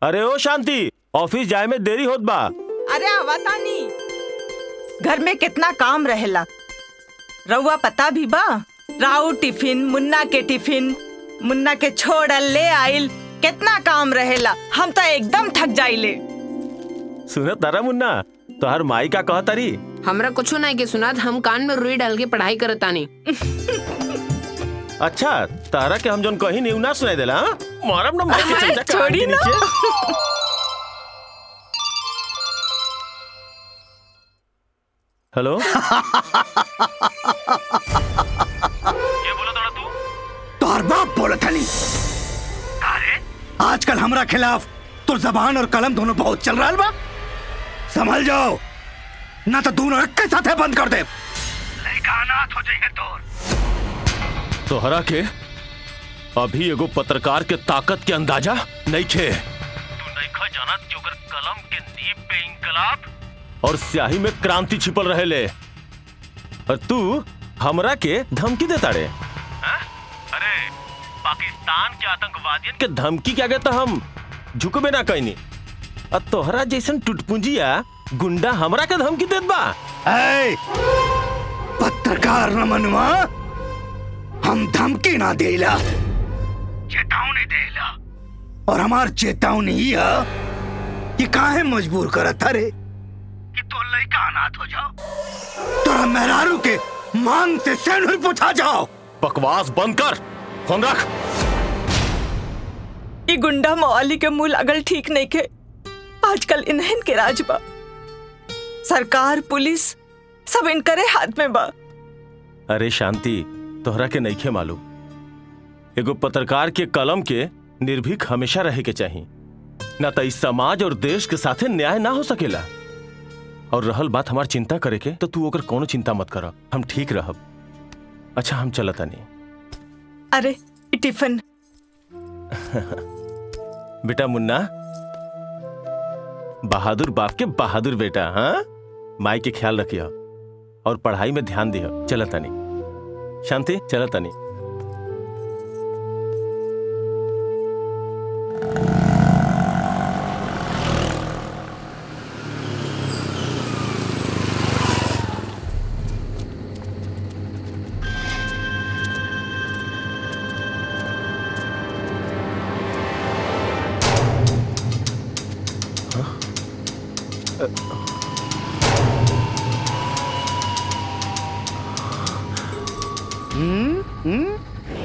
अरे ओ शांति, ऑफिस जाए में देरी होत बा। अरे आवतानी। घर में कितना काम रहेला, रउआ पता भी बा। राउ टिफिन, मुन्ना के टिफिन, मुन्ना के छोड़ल ले आइल, कितना काम रहेला। हम तो एकदम थक जाइले। सुनत तारा मुन्ना, तोहर माई का कहत तारी? हमरा कुछ नहीं के सुनात, हम कान में रुई डाल के पढ़ाई करतानी। अच्छा, तारा के हम जोन कही नहीं ना सुनाई देला? मारब ना माई के चमचा कान के नीचे। हेलो। ये बोला तोड़ा तू? तोहर बाप बोला था नहीं। अरे आजकल हमरा खिलाफ तो जबान और कलम दोनों बहुत चल रहा बा। संभल जाओ, ना तो दोनों एक के साथ बंद कर दे। लड़का अनाथ हो जाएगा तोहरा के अभी एगो पत्रकार के ताकत के अंदाजा नहीं खे। तू नहीं खा जाना कि अगर कलम के नीब पे इंकलाब और स्याही में क्रांति छिपल रहे ले, और तू हमरा के धमकी देता रे। अरे पाकिस्तान के आतंकवादियों के धमकी क्या कहता, हम झुकबे ना कहनी। और तोहरा जैसन टुटपुंजिया गुंडा हमरा के धमकी देत बा। ऐ, पत्रकार न मनवा, हम धमकी ना देला, चेतावनी देला। और हमार चेतावनी है कि काहे मजबूर करत रे कि तो लड़का अनाथ हो जाओ। तोरा मेहरारू के मांग से सेनुर पूछा जाओ। बकवास बंद कर, फोन रख। ये गुंडा मवाली के मुंह लागल ठीक नहीं के। आजकल इन्हन के राज बा, सरकार पुलिस सब इनकरे हाथ में बा। अरे शांति, तोहरा के नइखे मालूम, एगो पत्रकार के कलम के निर्भीक हमेशा रहे के चाहिए, ना तो इस समाज और देश के साथे न्याय ना हो सकेला। और रहल बात हमार चिंता करे के, तो तू ओकर कोनो चिंता मत कर, हम ठीक रहब। अच्छा, हम चलता नहीं। अरे टिफिन। बेटा मुन्ना, बहादुर बाप के बहादुर बेटा। हाँ, माई के ख्याल रखियो और पढ़ाई में ध्यान दियो। चलता नहीं शांति, चलता नहीं।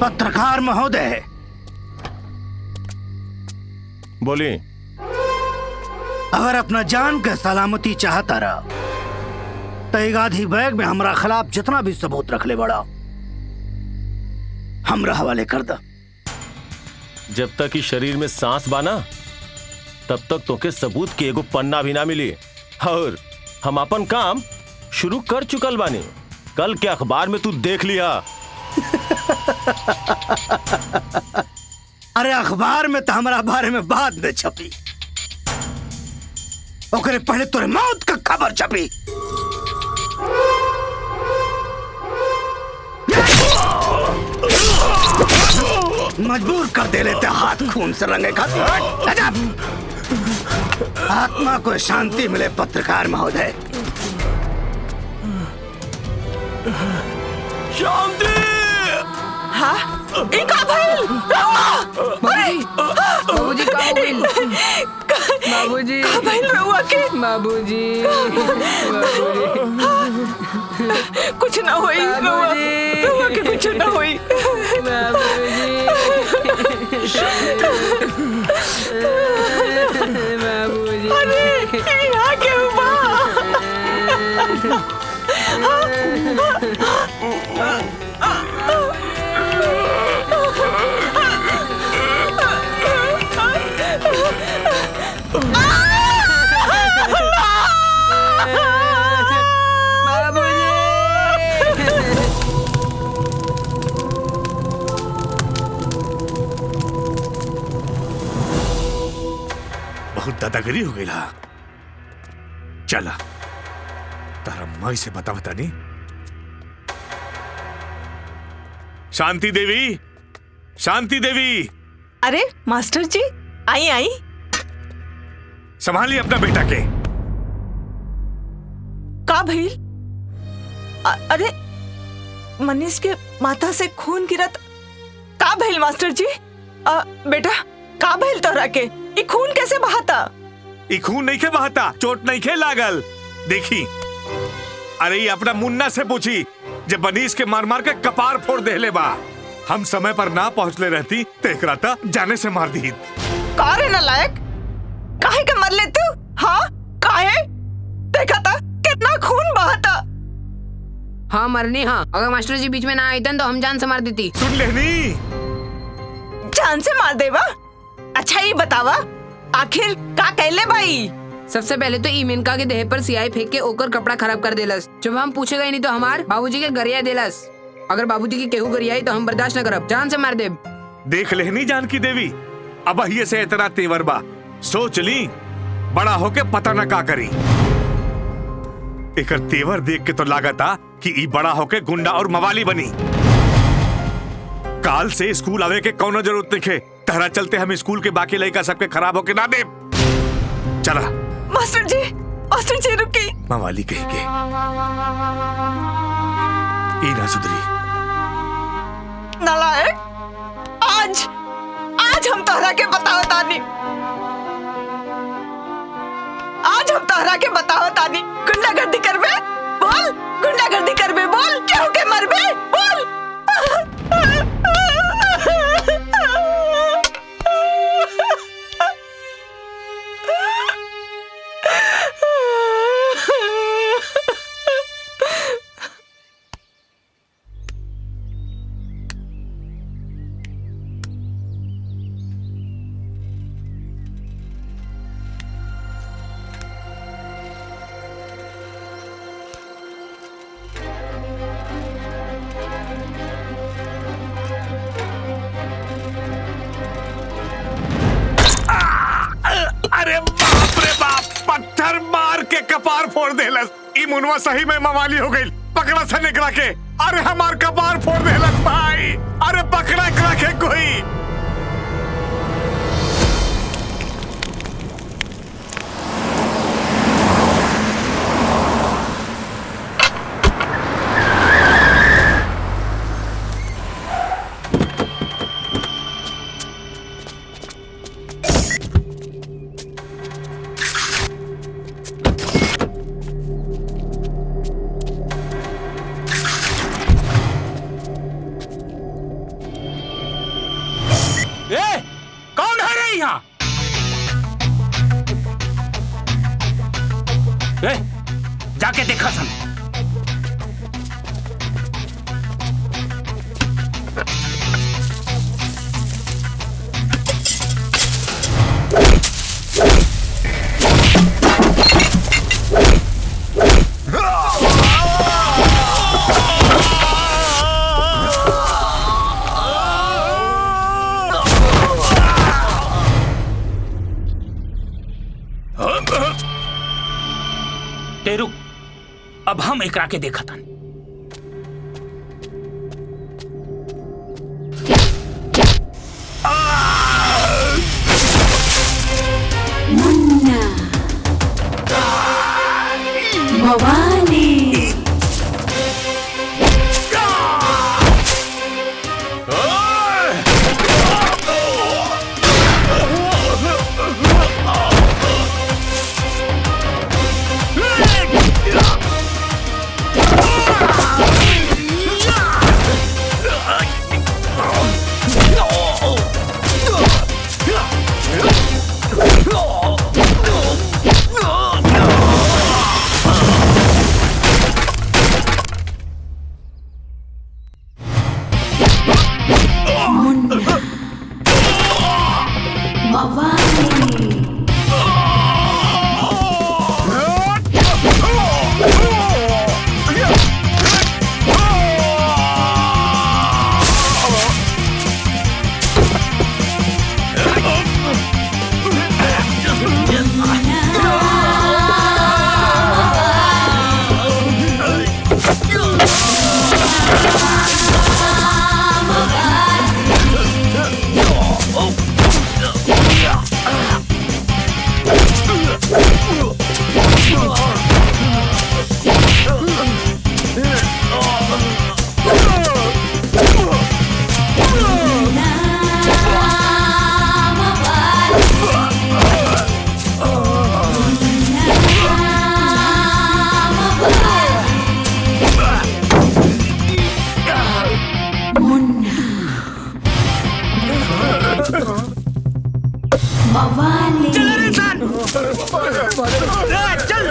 पत्रकार महोदय, बोली। अगर अपना जान के सलामती चाहता रहा तो एक आधी बैग में हमरा खिलाफ जितना भी सबूत रख ले बड़ा हमरा हवाले कर दा। जब तक इस शरीर में सांस बाना, तब तक तोके सबूत के एगो पन्ना भी ना मिली। और हम अपन काम शुरू कर चुकल बानी, कल के अखबार में तू देख लिया। अरे अखबार में तो हमारा बारे में बाद में छपी, ओकरे पहले तोरे मौत का खबर छपी। मजबूर कर दे लेते हाथ खून से रंगे खातिर। आत्मा को शांति मिले पत्रकार महोदय। शांति। हाँ, इनका भइल। बाबूजी का हो गइल? बाबूजी का भइल रउआ के? बाबूजी कुछ ना होई रउआ के, कुछ ना होई। बाबूजी अरे यहाँ क्यों बा? बहुत दादागिरी हो गई। चला तारा माई से बता नहीं। शांति देवी, शांति देवी। अरे मास्टर जी, आई आई। संभालिए अपना बेटा के। का भइल? अरे मनीष के माथा से खून गिरत। का भइल मास्टर जी? बेटा का भइल तोहरा के? ई खून कैसे बहाता? ई खून नहीं के बहाता, चोट नहीं के लागल। देखी, अरे ये अपना मुन्ना से पूछी, जब मनीष के मार मार के कपार फोड़ देले बा। हम समय पर ना पहुंचले रहती तो एकरा ता जाने से मार दी। का रे नालायक, काहे के मर ले तू? हाँ काहे? देखा था कितना खून बहाता। हाँ मरनी, हाँ अगर मास्टर जी बीच में ना आते तो हम जान से मार देती। सुन लेनी, जान से मार देवा? अच्छा ये बतावा आखिर का कहले भाई? सबसे पहले तो ईमेनका के देह पर सियाही फेंक के ओकर कपड़ा खराब कर देलस। जब हम पूछेगा ही नहीं तो हमार बाबूजी के गरिया देलस। अगर बाबूजी की केहू गरियाई तो हम बर्दाश्त न करब, जान से मार देब। देख लेनी जानकी देवी, अब ये से इतना तेवर बा, सोच ली बड़ा होके पता न का करी। एकर तेवर देख के तो लागता कि ई बड़ा होके गुंडा और मवाली बनी। काल से स्कूल आवे के कौनो जरूरत नहीं है। तहरा चलते हम स्कूल के बाकी लड़का सबके खराब होके ना दे। चला मास्टर जी रुकी। मवाली कह के ई ना सुधरी। नालायक, आज हम तोहरा के बतावतानी। आज हम तोहरा के बतावतानी। गुंडागर्दी करबे बोल, गुंडागर्दी करबे बोल, केहू के मरबे बोल। अरे बाप रे बाप, पत्थर मार के कपार फोड़ देलस। ई मुनवा सही में मवाली हो गई। पकड़ा सा निकला के, अरे हमार कपार फोड़ देलस भाई। अरे पकड़ा एकरा के कोई। जाके देखा सन। रुक, अब हम एकरा के देखा था। मुन्ना मवाली मवाली चल रे इंसान चल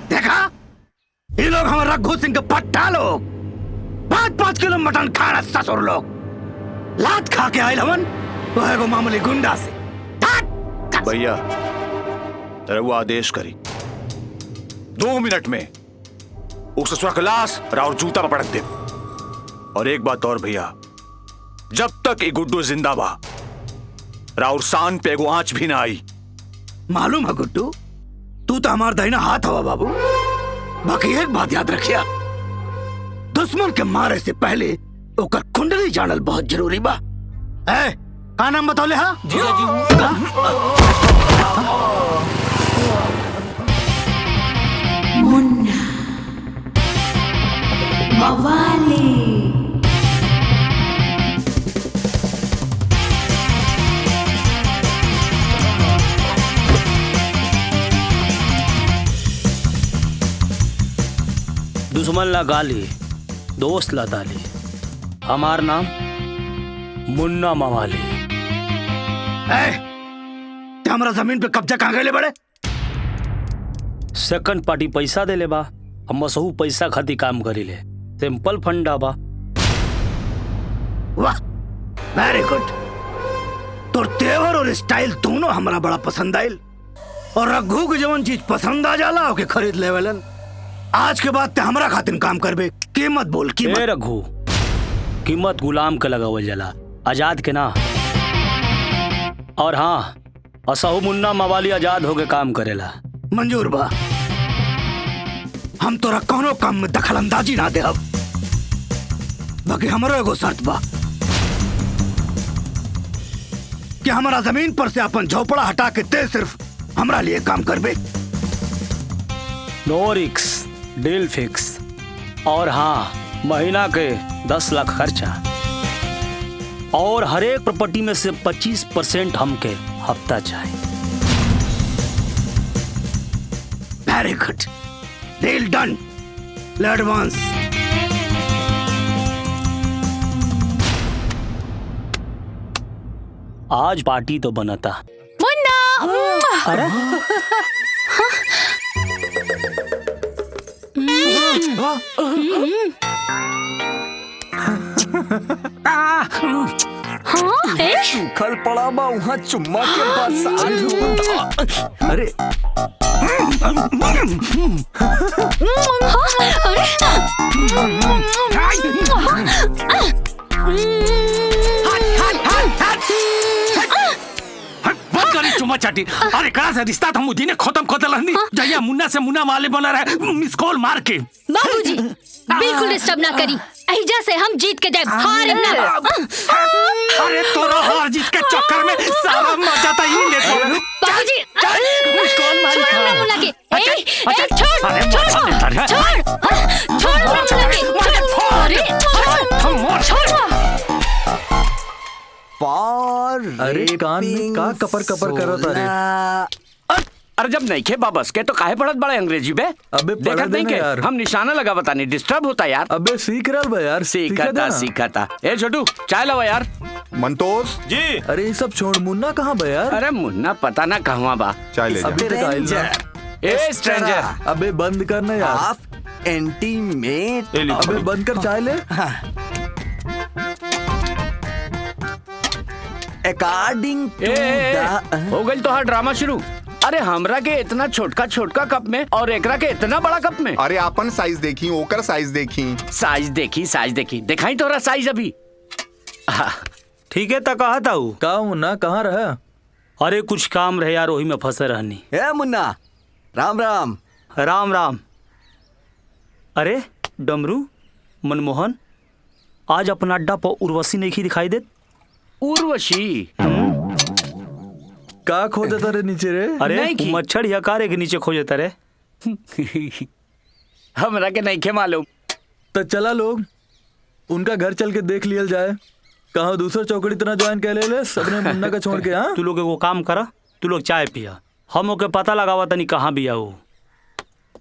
देखा ये लोग हमारे रघु सिंह के पट्टा लोग 5-5 किलो मटन खाना ससुर लोग लात खा के आए हवन वो है वो मामूली गुंडा से भैया तेरे वो आदेश करी 2 मिनट में उस ससुरा का लाश राउर जूता पर पटक दे। और एक बात और भैया, जब तक ये गुड्डू जिंदा बा राउर शान पे एगो आंच भी ना आई। मालूम है गुड्डू, तू तो हमारा दाहिना हाथ हवा बाबू। बाकी एक बात याद रखिया, दुश्मन के मारे से पहले ओकर कुंडली जानल बहुत जरूरी बा। ए, का नाम बतौले हा? मुन्ना मवाली दुश्मन ला गाली, दोस्त ला दाली। हमार नाम मुन्ना मवाली। ते हमरा जमीन पे कब्जा कहाँ गए बड़े? सेकंड पार्टी पैसा दे ले बा, हम मसहू पैसा खातिर काम करी ले। सिंपल फंडा बा। वाह, वेरी गुड। तोर तेवर और स्टाइल दोनों हमरा बड़ा पसंद आयल। और रघु को जवन चीज पसंद आ जाला ओके खरीद लेवलन। आज के बाद ते हमरा खातिर काम करबे। कीमत बोल कीमत। ए रघु, कीमत गुलाम के लगावल जाला, आजाद के ना। और हाँ, असहू मुन्ना मवाली आजाद होके काम करेला। मंजूर बा। हम तोरा कोनो काम में दखल अंदाजी ना दे। अब बाकी हमरो एगो शर्त बा कि हमारा जमीन पर से अपन झोपड़ा हटा के ते सिर्फ हमरा लिए काम करबे। नो रिक्स, डील फिक्स। और हाँ, महीना के 10 लाख खर्चा और हर एक प्रॉपर्टी में से 25% हमके हफ्ता चाहिए। वेरी गुड, डील डन। एडवांस। आज पार्टी तो बनता। मुन्ना अरे सूखल पड़ा बा वहाँ चुम्मा के बाद। अरे चुम्मा चाटी। अरे करा से रिश्ता तो मुझे ने खत्म कर दिला नहीं। जया मुन्ना से मुन्ना वाले बना रहा मिस कॉल मार के। बाबूजी बिल्कुल डिस्टर्ब ना करी। अहिजा से हम जीत के जाए, हार ना। अरे तोरा हार जीत के चक्कर में सारा मजा तो ही ले। बाबूजी कॉल मार छोड़ मुन्ना के। ए छोड़ छोड़ अरे छोड़ छोड़ मुन्ना के। अरे छोड़। अरे कान में का कपर कपर करो तारे। अरे जब नहीं खे बाबस के तो काहे पढ़त बड़ा अंग्रेजी बे? अबे देखत नहीं के हम निशाना लगा बता नहीं डिस्टर्ब होता यार। अबे सीख रहा बा यार। सीखा था। ए छोटू चाय लाओ यार। मंतोष जी। अरे ये सब छोड़, मुन्ना कहाँ बा यार? अरे मुन्ना पता ना कहाँ बा। चाय ले जा। अभी तक आइल ना। ए स्ट्रेंजर अबे बंद करना यार। आप एंटीमेट। अबे बंद कर, चाय ले। अकॉर्डिंग हो गई तो हाँ ड्रामा शुरू। अरे हमरा के इतना छोटका छोटका कप में और एकरा के इतना बड़ा कप में। अरे अपन साइज देखी, ओकर साइज देखी। साइज देखी दिखाई तोरा साइज अभी। ठीक है, तो कहा था वो का मुन्ना कहाँ रहा? अरे कुछ काम रहे यार, वही में फंसे रहनी। ए मुन्ना, राम राम। राम राम। अरे डमरू मनमोहन, आज अपना अड्डा पर उर्वशी नहीं दिखाई देत। उर्वशी का खोजे तारे नीचे रे? अरे मच्छर या कारे के नीचे खोजे तारे। हमरा के नहीं के मालूम। तो चला लोग उनका घर चल के देख लिया जाए। कहाँ दूसरा चौकड़ी तना ज्वाइन कर ले सबने मुन्ना का छोड़ के। हाँ तू लोग वो काम करा, तू लोग चाय पिया, हम ओके पता लगावा तनी कहाँ भी आओ।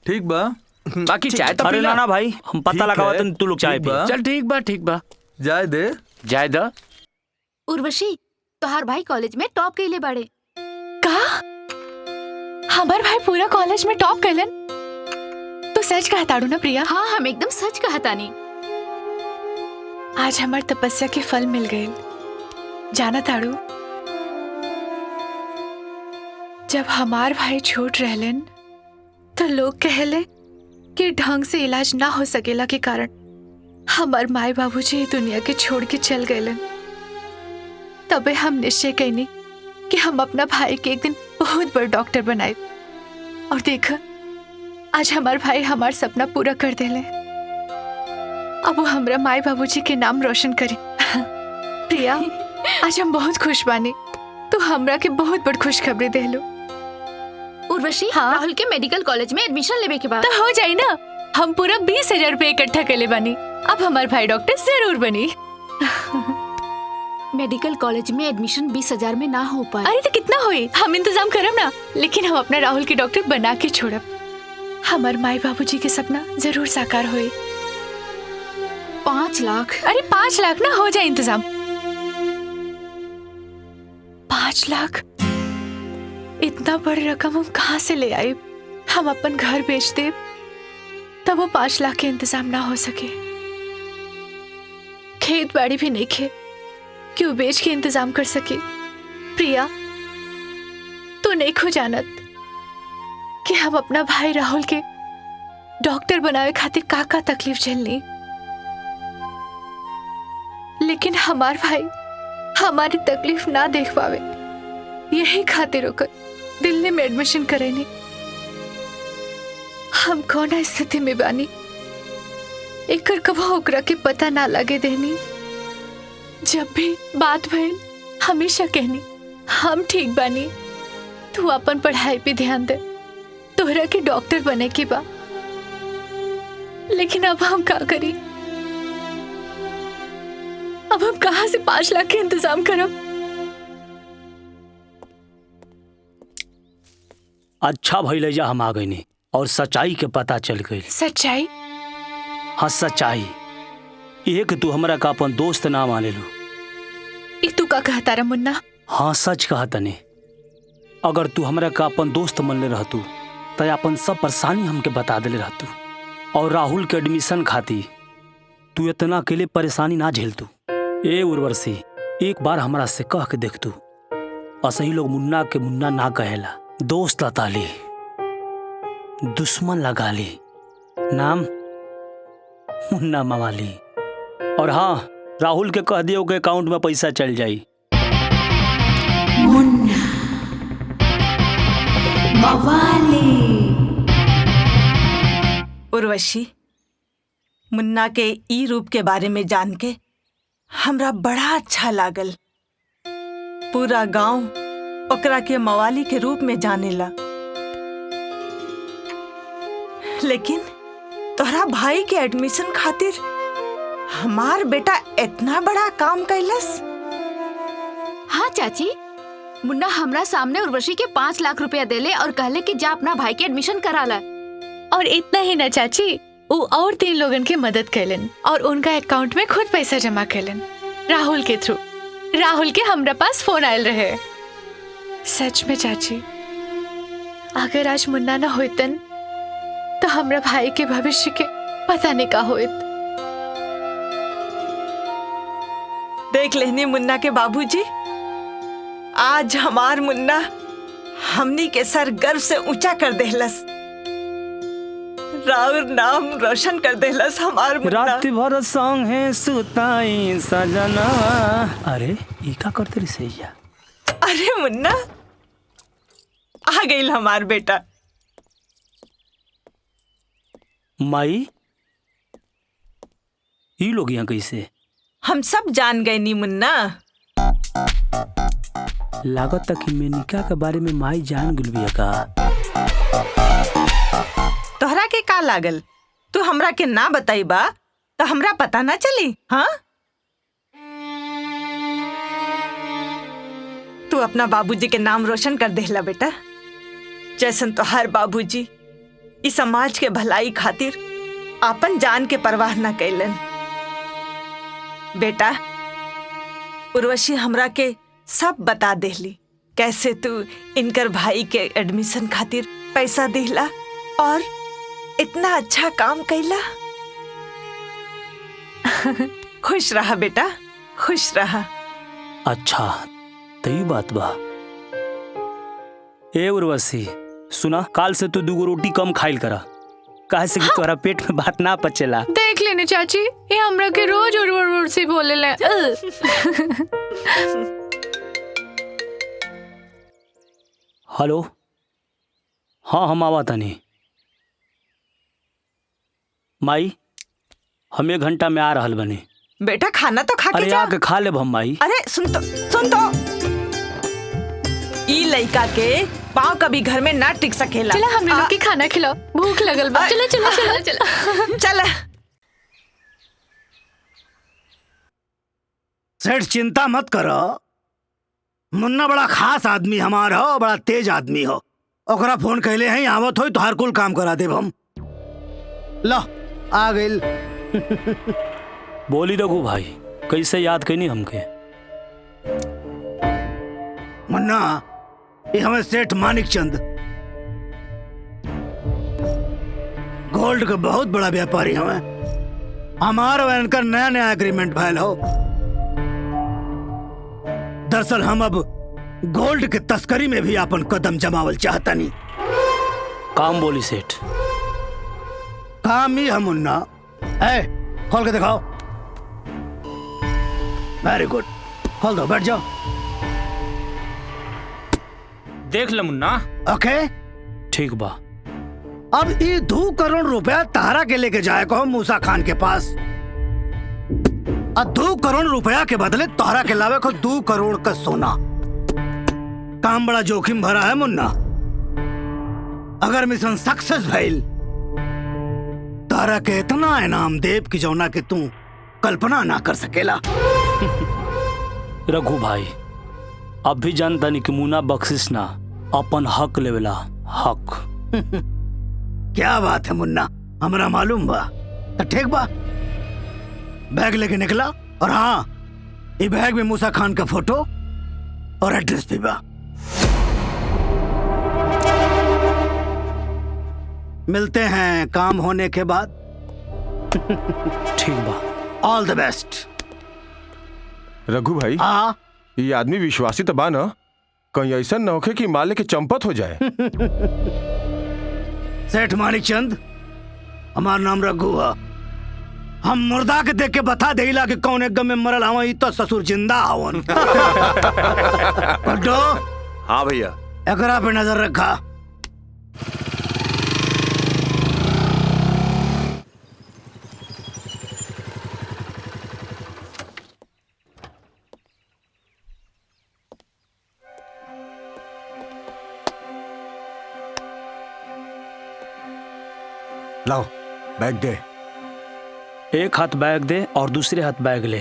ठीक बा, बाकी चाय तो अरे पीला। ना भाई, हम पता ठीक लगावा है, तनी, तू लोग चाय ठीक पी। बा। चल ठीक बा ठीक बा, जाए दे। जाए द। उर्वशी तोहार भाई कॉलेज में टॉप कइले बाड़े। का हमार भाई पूरा कॉलेज में टॉप कैलन? तो सच कहताड़ू ना प्रिया? हाँ हम एकदम सच कहतानी। आज हमार तपस्या के फल मिल गए। जाना ताड़ू, जब हमार भाई छोट रहलन तो लोग कहले कि ढंग से इलाज ना हो सकेला के कारण हमार माई बाबूजी ये दुनिया के छोड़ के चल गए। तबे हम निश्चय कैनी कि हम अपना भाई के एक दिन बहुत बड़ा डॉक्टर बनाए। और देख, आज हमार भाई हमार सपना पूरा कर देले। अब वो हमरा माई बाबूजी के नाम रोशन करी। प्रिया, आज हम बहुत खुश बानी। तू हमरा के बहुत बड़ खुशखबरी देलो। उर्वशी, राहुल के मेडिकल कॉलेज में एडमिशन लेवे के बाद तो हो जाई ना। हम पूरा 20,000 रुपए इकट्ठा कर ले बानी। अब हमार भाई डॉक्टर जरूर बनी। मेडिकल कॉलेज में एडमिशन 20,000 में ना हो पाए। अरे तो कितना हुई, हम इंतजाम करब ना। लेकिन हम अपना राहुल के डॉक्टर बना के छोड़ब। हमार माई बाबूजी के सपना जरूर साकार होए। 5 लाख। अरे 5 लाख ना, हो जाए इंतजाम। 5 लाख इतना बड़ी रकम हम कहाँ से ले आए? हम अपन घर बेच दे तब वो 5 लाख के इंतजाम ना हो सके। खेत बाड़ी भी नहीं खे क्यों बेच के इंतजाम कर सके। प्रिया, तू नहीं खो जानत कि हम अपना भाई राहुल के डॉक्टर बनावे खातिर का तकलीफ झेलनी। लेकिन हमार भाई हमारी तकलीफ ना देख पावे, यही खातिर होकर दिल्ली में एडमिशन करेनी। हम कौन स्थिति में बानी एकर कबो ओकरा के पता ना लगे देनी। जब भी बात भइल हमेशा कहनी हम ठीक बानी, तू अपन पढ़ाई पे ध्यान दे, तोहरा के डॉक्टर बने की बा। लेकिन अब हम का करी? अब हम कहां से 5 लाख के इंतजाम करब? अच्छा भइल जा हम आ गईनी और सच्चाई के पता चल गई। सच्चाई? हाँ सच्चाई, ये कि तू हमरा का अपन दोस्त ना माने लू। ई तू का कहता रा मुन्ना? हाँ सच कहा तने। अगर तू हमरा का अपन दोस्त मनले रहतू तो अपन सब परेशानी हमके बता देले रहतू। और राहुल के एडमिशन खाती तू इतना अकेले परेशानी ना झेलतू। ए उर्वशी, एक बार हमरा से कह के देख तू। असही लोग मुन्ना के मुन्ना ना कहेला, दोस्त लता ली, दुश्मन लगा ली, नाम मुन्ना मवाली। और हाँ, राहुल के कह दियो के अकाउंट में पैसा चल जाई। मुन्ना मवाली। उर्वशी, मुन्ना के ई रूप के बारे में जान के हमरा बड़ा अच्छा लागल। पूरा गांव ओकरा के मवाली के रूप में जानेला। लेकिन तोहरा भाई के एडमिशन खातिर हमार बेटा इतना बड़ा काम कैलस? हाँ चाची, मुन्ना हमरा सामने उर्वशी के 5 लाख रुपया देले और कहले कि जा अपना भाई के एडमिशन कराला। और इतना ही ना चाची, वो और 3 लोगन के मदद कैलन और उनका अकाउंट में खुद पैसा जमा कैलन राहुल के थ्रू। राहुल के हमरा पास फोन आयल रहे। सच में चाची, अगर आज मुन्ना न होतन तो हमरा भाई के भविष्य के पता नहीं का होत। देख लेनी मुन्ना के बाबूजी, आज हमार मुन्ना हमनी के सर गर्व से ऊंचा कर देहलस। राउर नाम रोशन कर देहलस हमार मुन्ना। रात भर संग है सुताई सजना। अरे ई का करते रे सैया? अरे मुन्ना, आ गई हमार बेटा। माई, ई लोग यहाँ कैसे? हम सब जान गए नी मुन्ना। लागत तक कि मेनिका के बारे में माई जान गुल बिया का। तोहरा के का लागल? तू हमरा के ना बताई बा तो हमरा पता ना चली? हाँ, तू अपना बाबूजी के नाम रोशन कर देहला बेटा। जैसन तो हर बाबूजी इस समाज के भलाई खातिर आपन जान के परवाह न कैलन। बेटा, उर्वशी हमरा के सब बता देली, कैसे तू इनकर भाई के एडमिशन खातिर पैसा दिला और इतना अच्छा काम कैला। खुश रहा बेटा, खुश रहा। अच्छा तई बात बा। ए उर्वशी सुना, काल से तू 2 रोटी कम खाइल करा, काहे से कि तोरा पेट में बात ना पचेला। देख लेने चाची, ये हमरा के रोज उर्वर से बोले ले। हेलो, हाँ हम आवा तनी। माई हम 1 घंटा में आ रहल बनी। बेटा खाना तो खा के अरे जा। आके खा ले हम माई। अरे सुन तो ई लड़का के पाँव कभी घर में ना टिक सकेला। चला हम लोग के खाना खिलाओ, भूख लगल बा। चला चला चला चला चला। सेठ चिंता मत करो, मुन्ना बड़ा खास आदमी हमारा हो, बड़ा तेज आदमी हो। ओकरा फोन कहले हैं आवत हो तो हर कुल काम करा देब हम। लो आ गइल। बोली रघु भाई, कैसे याद कैनी हमके? मुन्ना, ये हमें सेठ मानिक चंद गोल्ड का बहुत बड़ा व्यापारी हमें। हमारा इनका नया नया एग्रीमेंट भैल हो। दरअसल हम अब गोल्ड के तस्करी में भी अपन कदम जमावल चाहता नहीं। काम बोली सेठ। काम ही है मुन्ना। खोल के दिखाओ। वेरी गुड, खोल दो, बैठ जाओ। देख ले मुन्ना। ओके ठीक बा। अब ये 2 करोड़ रुपया तारा के लेके जाए को मूसा खान के पास। और 2 करोड़ रुपया के बदले तारा के लावे को 2 करोड़ का सोना। काम बड़ा जोखिम भरा है मुन्ना। अगर मिशन सक्सेस भइल, तारा के इतना इनाम देव की जौना के तू कल्पना ना कर सकेला। रघु भाई, अब भी जानता नहीं कि मुन्ना बख्शिश ना अपन हक लेवेला। हक। क्या बात है मुन्ना, हमरा मालूम बा। तो ठीक बा, बैग लेके निकला। और हाँ, ये बैग में मूसा खान का फोटो और एड्रेस भी बा। मिलते हैं काम होने के बाद। ठीक बा। ऑल द बेस्ट। रघु भाई, हाँ ये आदमी विश्वासी तो बा ना? कहीं ऐसा न होखे कि माले के चंपत हो जाए। सेठ मानिक चंद, हमार नाम रघु है। हम मुर्दा के देख के बता देला कि कौन एकदम में मरल हवा, तो ससुर जिंदा हवन। हाँ भैया, एकरा पे नजर रखा। लाओ बैग दे। एक हाथ बैग दे और दूसरे हाथ बैग ले।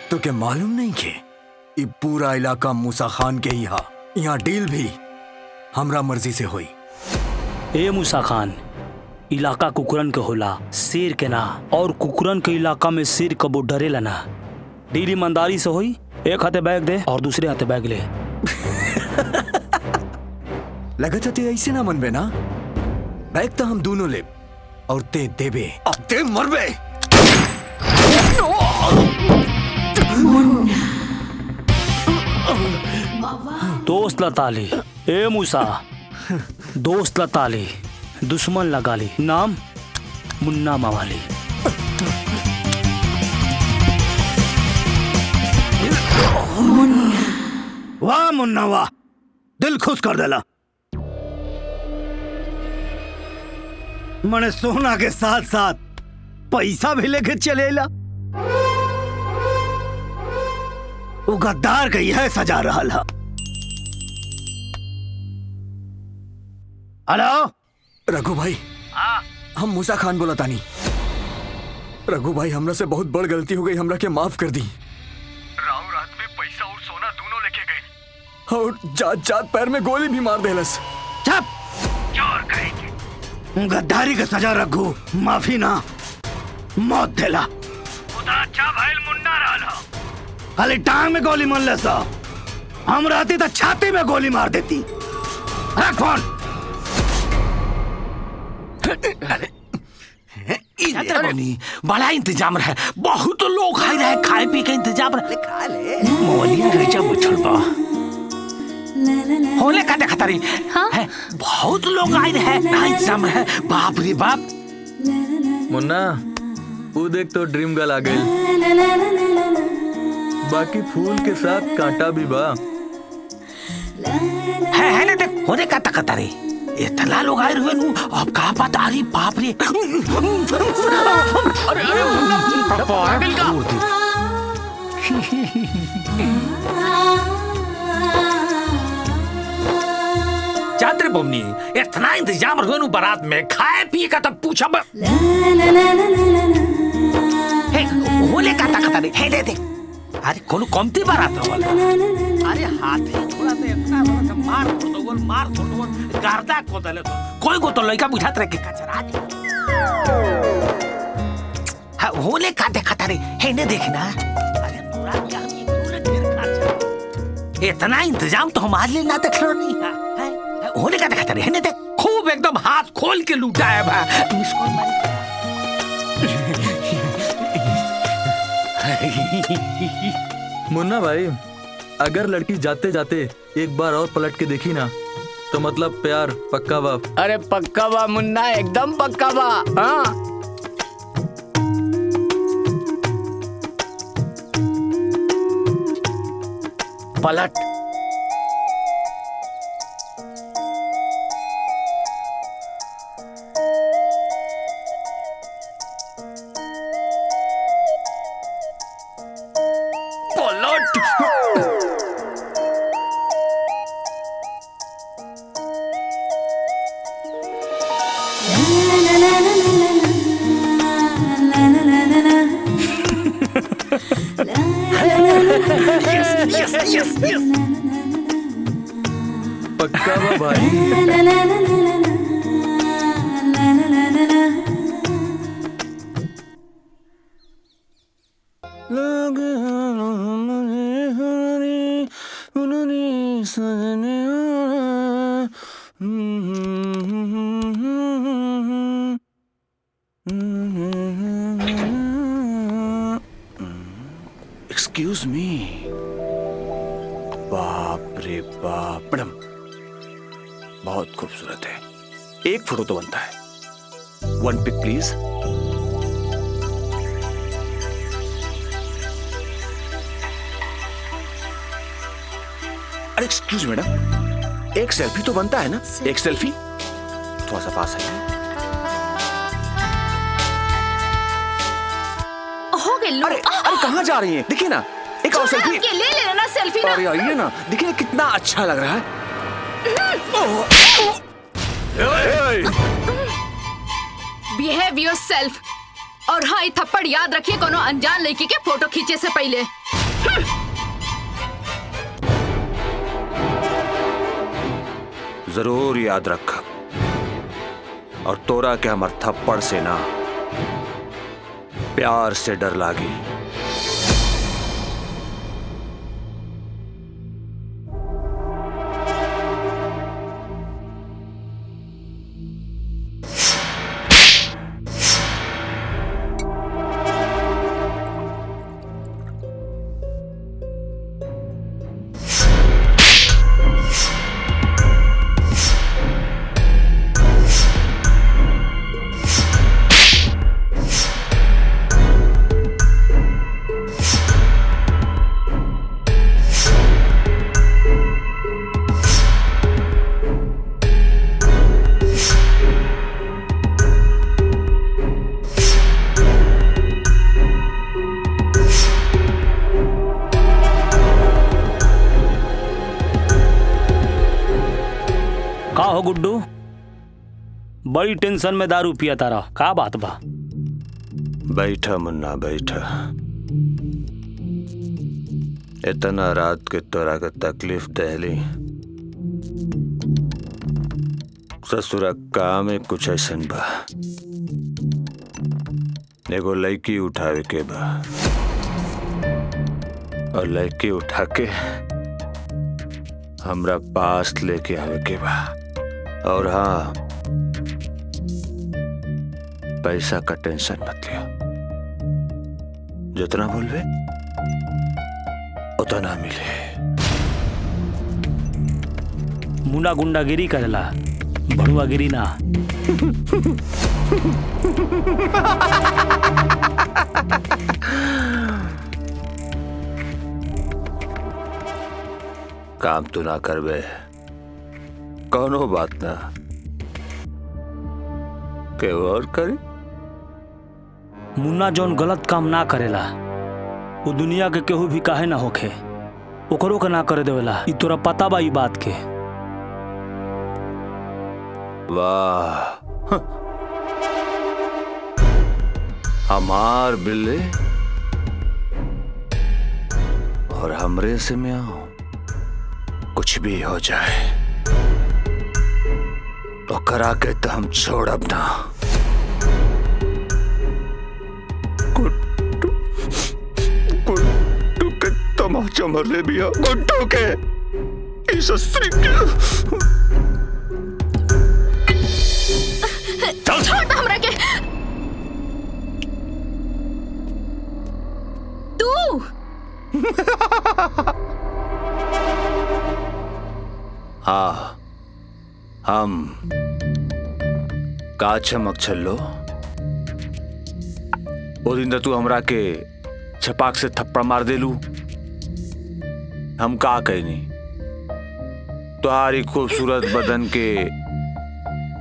तो क्या मालूम नहीं के ये पूरा इलाका मूसा खान के ही हा। यहाँ डील भी हमरा मर्जी से हुई। ए मूसा खान, इलाका कुकुरन के होला, शेर के ना। और कुकुरन के इलाका में शेर कबो डरेला ना। डील ईमानदारी से हुई। एक हाथे बैग दे और दूसरे हाथे बैग ले। लगता ते ऐसे ना मनबे ना। बैग तो हम दोनों ले और ते देबे। अब ते मरबे। दोस्त लताली। ए मूसा, दोस्त लताली, दुश्मन लगाली। नाम मुन्ना मवाली। वाह मुन्ना वाह, दिल खुश कर देला। मैंने सोना के साथ साथ पैसा भी लेके चलेला। वो गद्दार का यह सजा रहा है। हेलो रघु भाई। हम मूसा खान बोला तानी। रघु भाई, हमरा से बहुत बड़ गलती हो गई, हमरा के माफ कर दी। राव रात में पैसा और सोना दोनों लेके गए। और जात जात पैर में गोली भी मार देलस। चुप। चोर कहेंगे। गद्दारी का सजा रखू, माफी ना मौत देला। खुदा अच्छा भैल मुन्ना रहा। खाली टांग में गोली मार ले सा, हम रहती तो छाती में गोली मार देती। रख फोन। बड़ा इंतजाम रहे, बहुत लोग आए रहे, खाए पी के इंतजाम रहे। मोली गैचा बछड़ बा होले का देखा तारी। हाँ? बहुत लोग आए रहे, ना इंतजाम रहे। बाप रे बाप। मुन्ना वो देख तो ड्रीम गर्ल आ गई, बाकी फूल के साथ कांटा भी बा। है ना देख होने का तकता रे, इतना लोग आए हुए नु, अब कहाँ बता रही। बाप रे। अरे अरे पागल का। चादर बमनी इतना इंतजाम रहो नु बारात में, खाए पिए का तो पूछा होले का तकता रे। है दे अरे कोनो कमती बारात रहो। अरे हाथे थोड़ा तो इतना मार थोड़ गार्दा को दले तो कोई को तो लड़का बुझात रहे के कचरा। हां होले का देखता रे। है ने देखना। अरे पूरा क्या हम पूरे ढेर खर्च, इतना इंतजाम तो हम आज ले ना देख लो नहीं। है होले का देखता रे। है ने देख खूब एकदम हाथ खोल के लूटा है बा। मिसकॉल मारी। मुन्ना भाई, अगर लड़की जाते जाते एक बार और पलट के देखी ना तो मतलब प्यार पक्का बा। अरे पक्का बा मुन्ना, एकदम पक्का बा। हाँ पलट। पक्का बा भाई। Excuse me. बाप रे बाप, मैडम बहुत खूबसूरत है। एक फोटो तो बनता है। वन पिक प्लीज। अरे एक्सक्यूज मैडम, एक सेल्फी तो बनता है ना। एक सेल्फी थोड़ा सा पास है। हो गए। अरे अरे कहाँ जा रही हैं? देखिए ना, एक और सेल्फी। ले लेना सेल्फी ना। अरे आइए ना, देखिए कितना अच्छा लग रहा है। Behave yourself. और हाँ, ये थप्पड़ याद रखिए, कोनो अनजान लड़की के फोटो खींचे से पहले। जरूर याद रख। और तोरा के हमर थप्पड़ से ना, प्यार से डर लागी। का हो गुड्डू, बड़ी टेंशन में दारू पिया तारा, का बात बा? बैठा मुन्ना बैठा। इतना रात के तोरा के तकलीफ दहली ससुरा काम में कुछ ऐसन बा। एगो लड़की उठावे के बा और लड़की उठा के हमरा पास लेके आवे के बा। और हाँ, पैसा का टेंशन मत लियो, जितना बोलवे उतना मिले। मुना गुंडागिरी करेला, भड़ुआगिरी ना। काम तो ना करबे, कौनो बात ना, के और करी। मुन्ना जौन गलत काम ना करेला वो दुनिया के केहू भी काहे ना होखे, ओकरो के ना करे देवेला। ई तोरा पता बा ई बात के? वाह, हमार बिल्ले और हमरे से म्याऊं, कुछ भी हो जाए तो करा के तो हम छोड़ब ना। गुड्डू के तमाचा मरले बिया, गुड्डू के इस स्त्री के। छोड़ हमरा के। तू हाँ, हम का चमक छल्लो। ओ दिन तो तू हमरा के छपाक से थप्पड़ मार देलू, हम का कहनी। तुम्हारी खूबसूरत बदन के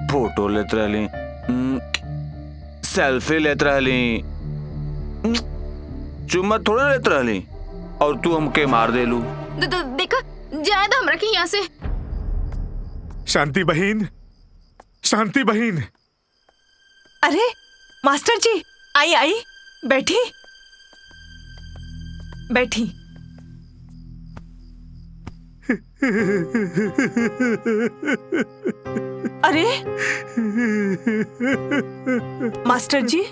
फोटो लेत रहली, सेल्फी लेत रहली, चुम्मा थोड़े लेत रहली, और तू हमके मार देलू। देखा जाए तो हमरा के यहाँ से। शांति बहन, शांति बहन। अरे मास्टर जी, आई आई, बैठी बैठी। अरे मास्टर जी,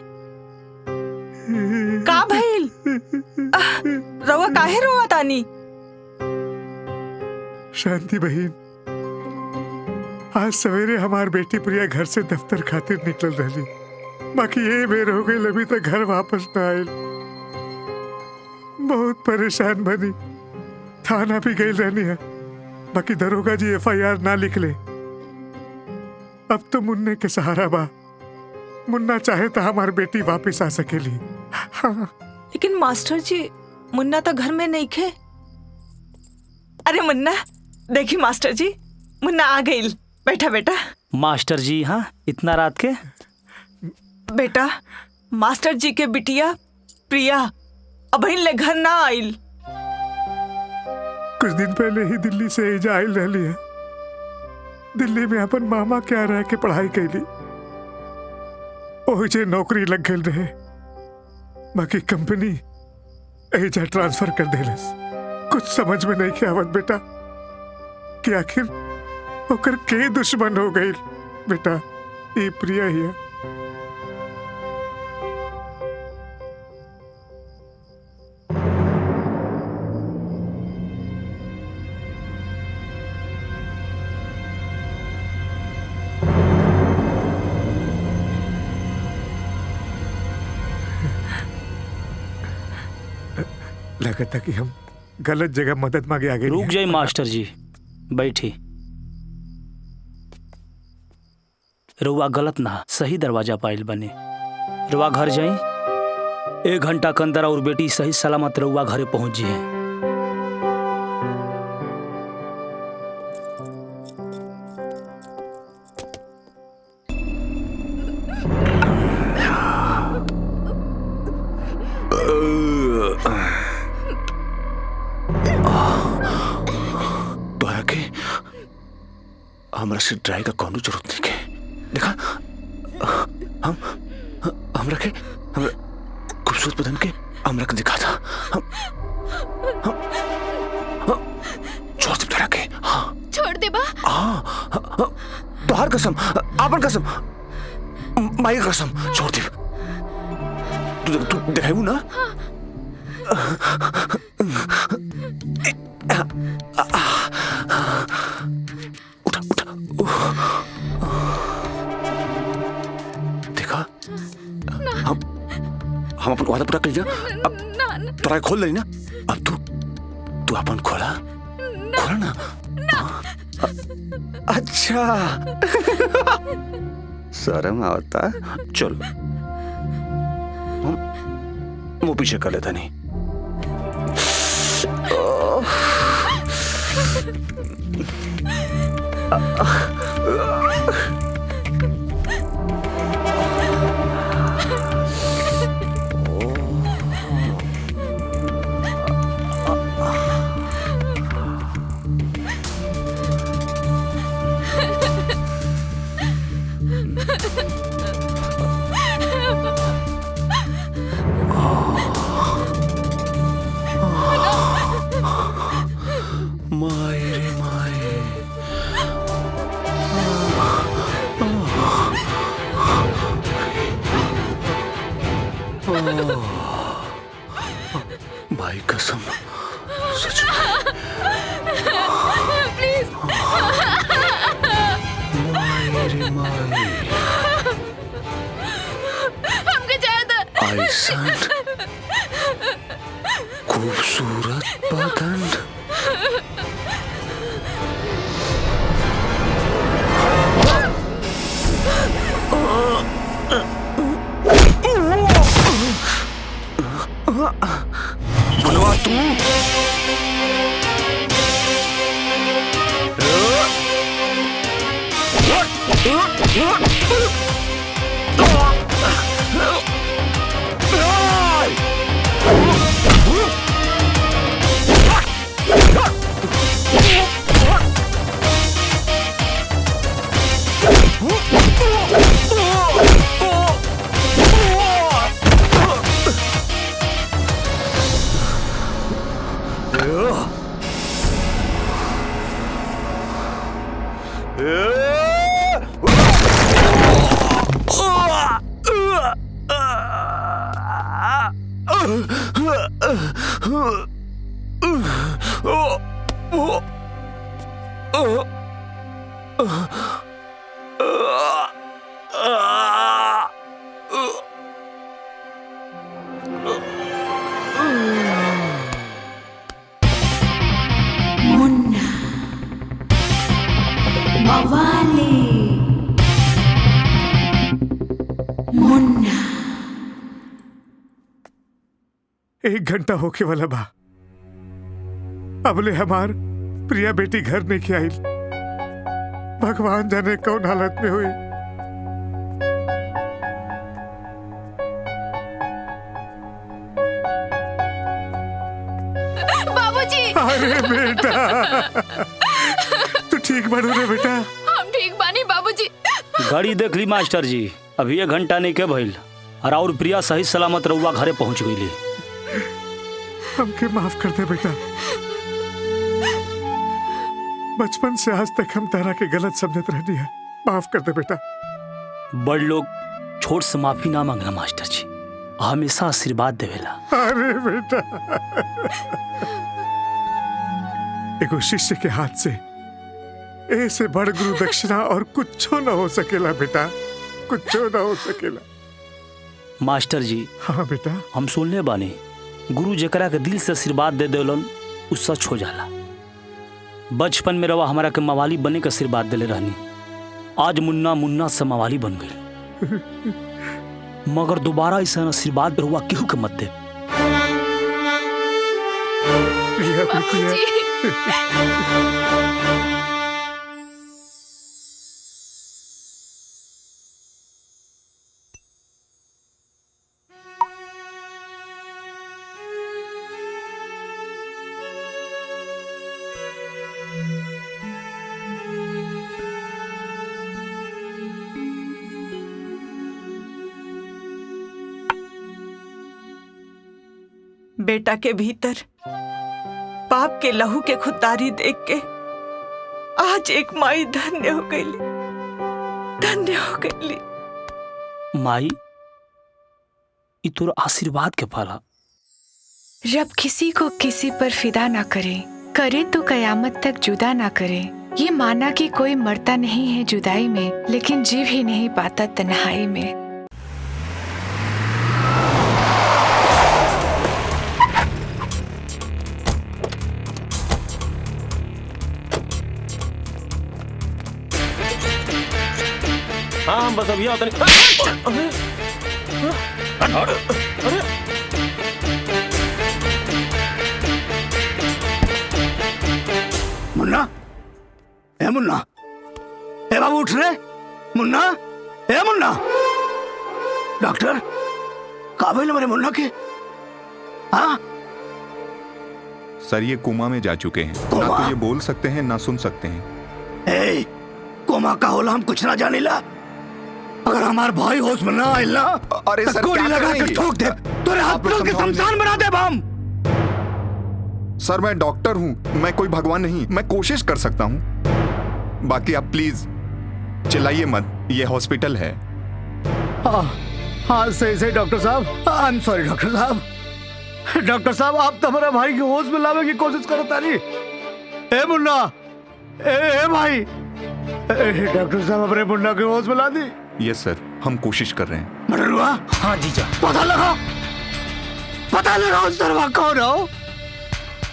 का भइल? रवा काहे रोवा तानी? शांति बहन, आज सवेरे हमार बेटी प्रिया घर से दफ्तर खातिर निकल रही, बाकी ये बेर हो गई, अभी तक घर वापस न आयल। बहुत परेशान बनी, थाना भी गई रहनी है, बाकी दरोगा जी FIR ना लिखले। अब तो मुन्ने के सहारा बा, मुन्ना चाहे तो हमार बेटी वापस आ सकेली। हाँ। लेकिन मास्टर जी, मुन्ना तो घर में नहीं खे। अरे मुन्ना, देखी मास्टर जी, मुन्ना आ गई। बैठा बेटा। मास्टर जी, हाँ इतना रात के? बेटा, मास्टर जी के बिटिया प्रिया अभी ले घर ना आइल। कुछ दिन पहले ही दिल्ली से एजा आइल रहली है। दिल्ली में अपन मामा क्या रह के पढ़ाई कैली, ओहिजे नौकरी लग गई रहे, बाकी कंपनी एजा ट्रांसफर कर देलस। कुछ समझ में नहीं के आवत बेटा कि आखिर ओकर के दुश्मन हो गई। बेटा, ये प्रिया ही है। लगता कि हम गलत जगह मदद मांगे आगे। रुक जाइए मास्टर जी, बैठी। रुआ गलत ना, सही दरवाजा पाइल बने। रुआ घर जाई, 1 घंटा के अंदर और बेटी सही सलामत रुआ घरे पहुंच जाए। हमरा से ड्राई का कोनो जरूरत नहीं के। देखा, हम रखे खूबसूरत बदन के हमरा के दिखा था। हम छोड़ दे तोरा के। हाँ छोड़ दे बा। हाँ तोहार कसम, आपन कसम, माई की कसम, छोड़ दे। तू देखाऊ ना। उठा उठा। देखा हम अपन वादा पूरा कर लिया। अब तोरा खोल रही ना। अब तू अपन खोला ना। अच्छा शर्म आता। चलो मुंह पीछे कर लेता नहीं। भाई कसम सच प्लीज मेरे माई हमके ज्यादा ऐसा खूबसूरत बदन। बुलवा तू मुन्ना मवाली मुन्ना। 1 घंटा होके वाला बा। अबले हमार प्रिया बेटी घर में क्या आई। भगवान जाने कौन हालत में हुई। बाबूजी। अरे बेटा तू ठीक बाड़ू रे बेटा। हम ठीक बानी बाबूजी। गाड़ी देख ली मास्टर जी, अभी 1 घंटा नहीं के भइल और प्रिया सही सलामत रउआ घरे पहुंच गई। हमके माफ कर दे बेटा। बचपन से आज तक हम तारा के गलत समझत रहनी है। माफ कर दे बेटा। बड़ लोग छोट से माफी ना मांगना मास्टर जी, हमेशा आशीर्वाद देवेला। अरे बेटा एगो शिष्य के हाथ से ऐसे बड़ गुरु दक्षिणा और कुछो ना हो सकेला बेटा, कुछो ना हो सकेला। मास्टर जी। हाँ बेटा। हम सुनले बानी गुरु जेकरा के दिल से आशीर्वाद दे देलन उ सच हो जाला। बचपन में रवा हमारा के मवाली बने के आशीर्वाद देले रहनी, आज मुन्ना मुन्ना से मवाली बन गई। मगर दोबारा ऐसा आशीर्वाद रहुआ केहू के मत दे। बेटा के भीतर बाप के लहू के खुददारी देख के आज एक माई धन्य हो गई, धन्य हो गई। माई ये तोर आशीर्वाद के फल है। रब किसी को किसी पर फिदा ना करे, करे तो कयामत तक जुदा ना करे। ये माना कि कोई मरता नहीं है जुदाई में, लेकिन जी भी नहीं पाता तन्हाई में। हाँ बस अभी आता नहीं। मुन्ना, ए मुन्ना, ए बाबू उठ रहे। मुन्ना, ए मुन्ना। डॉक्टर काबिल मेरे मुन्ना के। हाँ सर ये कोमा में जा चुके हैं। ना तो ये बोल सकते हैं ना सुन सकते हैं। ए कोमा का होला हम कुछ ना जाने ला। अगर हमार भाई होश में ना आए ना, अरे सर गोली लगा के ठोक दे, तोरे हॉस्पिटल के शमशान बना दे हम। सर मैं डॉक्टर हूँ, मैं कोई भगवान नहीं। मैं कोशिश कर सकता हूँ। बाकी आप प्लीज चिल्लाइए मत, ये हॉस्पिटल है। हाँ सही सही डॉक्टर साहब। आई एम सॉरी डॉक्टर साहब। डॉक्टर साहब आप तो हमारे भाई की होश में लाने की कोशिश करो तारी। ए मुन्ना, ए भाई, डॉक्टर साहब अपने मुन्ना की होश में ला दी। यस सर, हम कोशिश कर रहे हैं। मरलुआ, हाँ जीजा। पता लगा उस दरवा कौन हो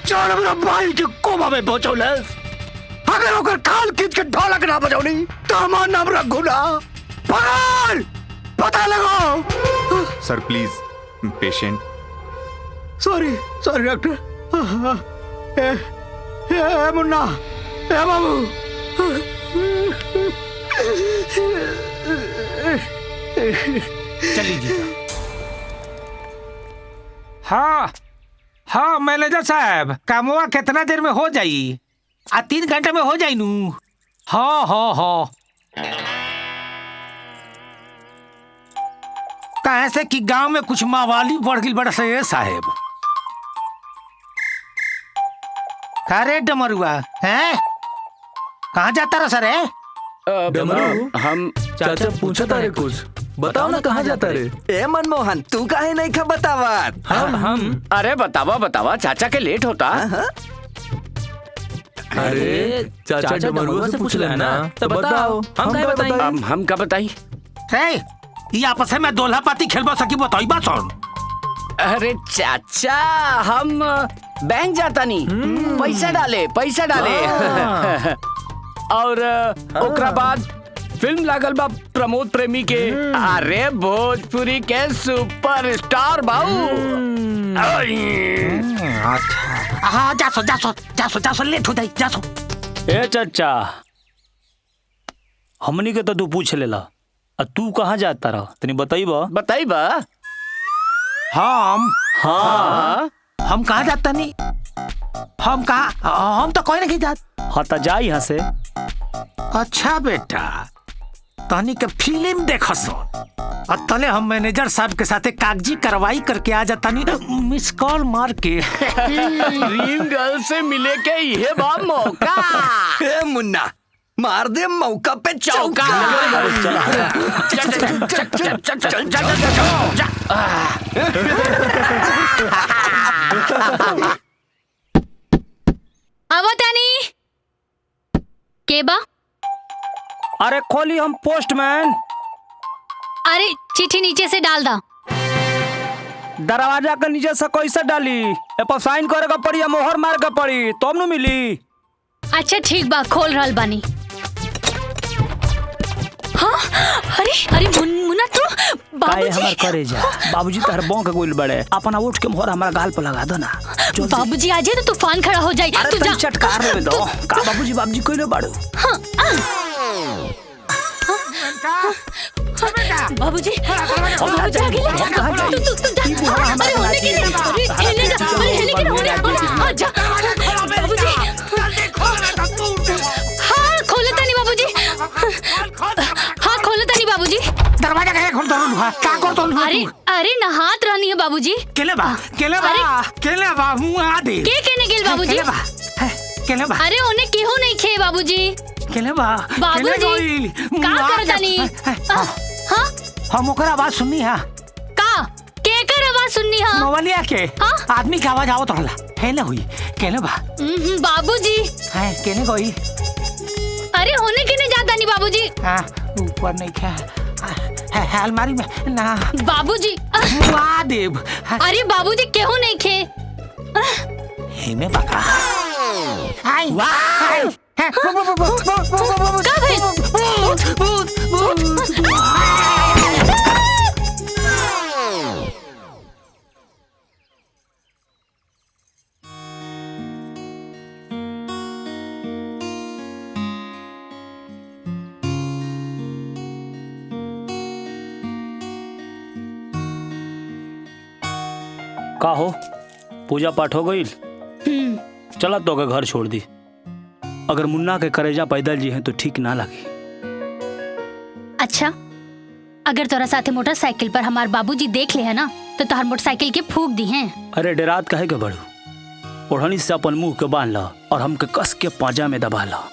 जो मेरा भाई के कोमा में पहुंचौले। अगर ओकर काल खींच के ढोलक ना बजौनी तो हमार नाम रखू ना। पता लगाओ। Sir please patient. Sorry sorry doctor. ए मुन्ना, ए बाबू। चलिए जीजा। हाँ हाँ मैनेजर साहब, कामवा कितना देर में हो जाई? 3 घंटे में हो जाई नू। हाँ हाँ हाँ। कहे से कि गांव में कुछ मावाली बढ़ गई बड़ा से साहेब। अरे डमरुआ हैं? कहाँ जाता रहा सर? डमरू, हम चाचा पूछा था रे कुछ, बताओ ना कहाँ जाता रे? ए मनमोहन, तू काहे नहीं खा बतावत? हम अरे बतावा चाचा के लेट होता। अरे चाचा डमरुआ से पूछ लेना तो बताओ, हम क्या बताएं? हम क्या बताई? ये आपस में दोल्हा पाती खेलबा सकी बताई बात सुन। अरे चाचा हम बैंक जाता नहीं, पैसा डाले और ओकरा बाद फिल्म लागल बा प्रमोद प्रेमी के। अरे भोजपुरी के सुपरस्टार बाबू। हाँ जासो लेट हो जाई जासो। ए चाचा, हमनी के तो तू पूछ लेला, तू कहाँ जाता रहा तनी बताइबा। हम कहाँ जाता नहीं? हम तो कोई नहीं जात। हाँ तो जा यहाँ से। अच्छा बेटा, तनी के फिल्म देखो सो। और तले हम मैनेजर साहब के साथे कागजी कार्रवाई करके आ जाता नहीं, मिस कॉल मार के। ड्रीम गर्ल से मिले के ये बा मौका। ए मुन्ना, मार दे मौका पे चौका। आवतानी के बा? अरे खोली, हम पोस्टमैन। अरे चिट्ठी नीचे से डाल दा। दरवाजा के नीचे से कैसे डाली? ए पर साइन करे का पड़ी या मोहर मार के पड़ी तब न मिली। अच्छा ठीक बा, खोल रहल बानी। हाँ अरे मुन्ना तू काहे हमर करे जा? बाबूजी तार बौं के गोल बड़े, अपना उठ के मोहर हमारा गाल पर लगा दो ना। बाबूजी आ जाए तो तूफान खड़ा हो जाए। तू जा चटकार ले दो। का बाबूजी कोइले बाड़ू? बाबूजी आगे ले जा। अरे होने की नहीं, अरे हेले जा, अरे हेले के होने। आजा बाबूजी। हाँ खोलो तनी बाबूजी। हाँ खोलो तनी बाबूजी। दरवाजा कैसे खोल दो? का कर तो अरे अरे नहात रहनी है बाबूजी। केले बा मुआ दे के केने गेल बाबूजी? केले बा अरे ओने केहू नहीं खे बाबूजी। केले बा बाबूजी का करतानी? हां हम ओकर आवाज सुननी है। का केकर आवाज सुननी है? मोबाइलिया के आदमी की आवाज आवत रहला। है ना हुई केले बा बाबूजी है केले गई। अरे होने के नहीं जाता नहीं बाबूजी। हां ऊपर नहीं क्या है अलमारी में ना बाबूजी मुआ देव। अरे बाबूजी केहू नहीं खे हे में बका हाय वाह का भाई का हो पूजा पाठ हो गई? चला तो के घर छोड़ दी। अगर मुन्ना के करेजा पैदल जी हैं तो ठीक ना लगी। अच्छा अगर तोरा साथे मोटरसाइकिल पर हमार बाबूजी देख ले है ना तो तोहर मोटरसाइकिल के फूक दी हैं। अरे डेरात काहे के बड़ू? ओढ़नी से अपन मुंह के बांध ला और हमके कस के पांजा में दबा ला।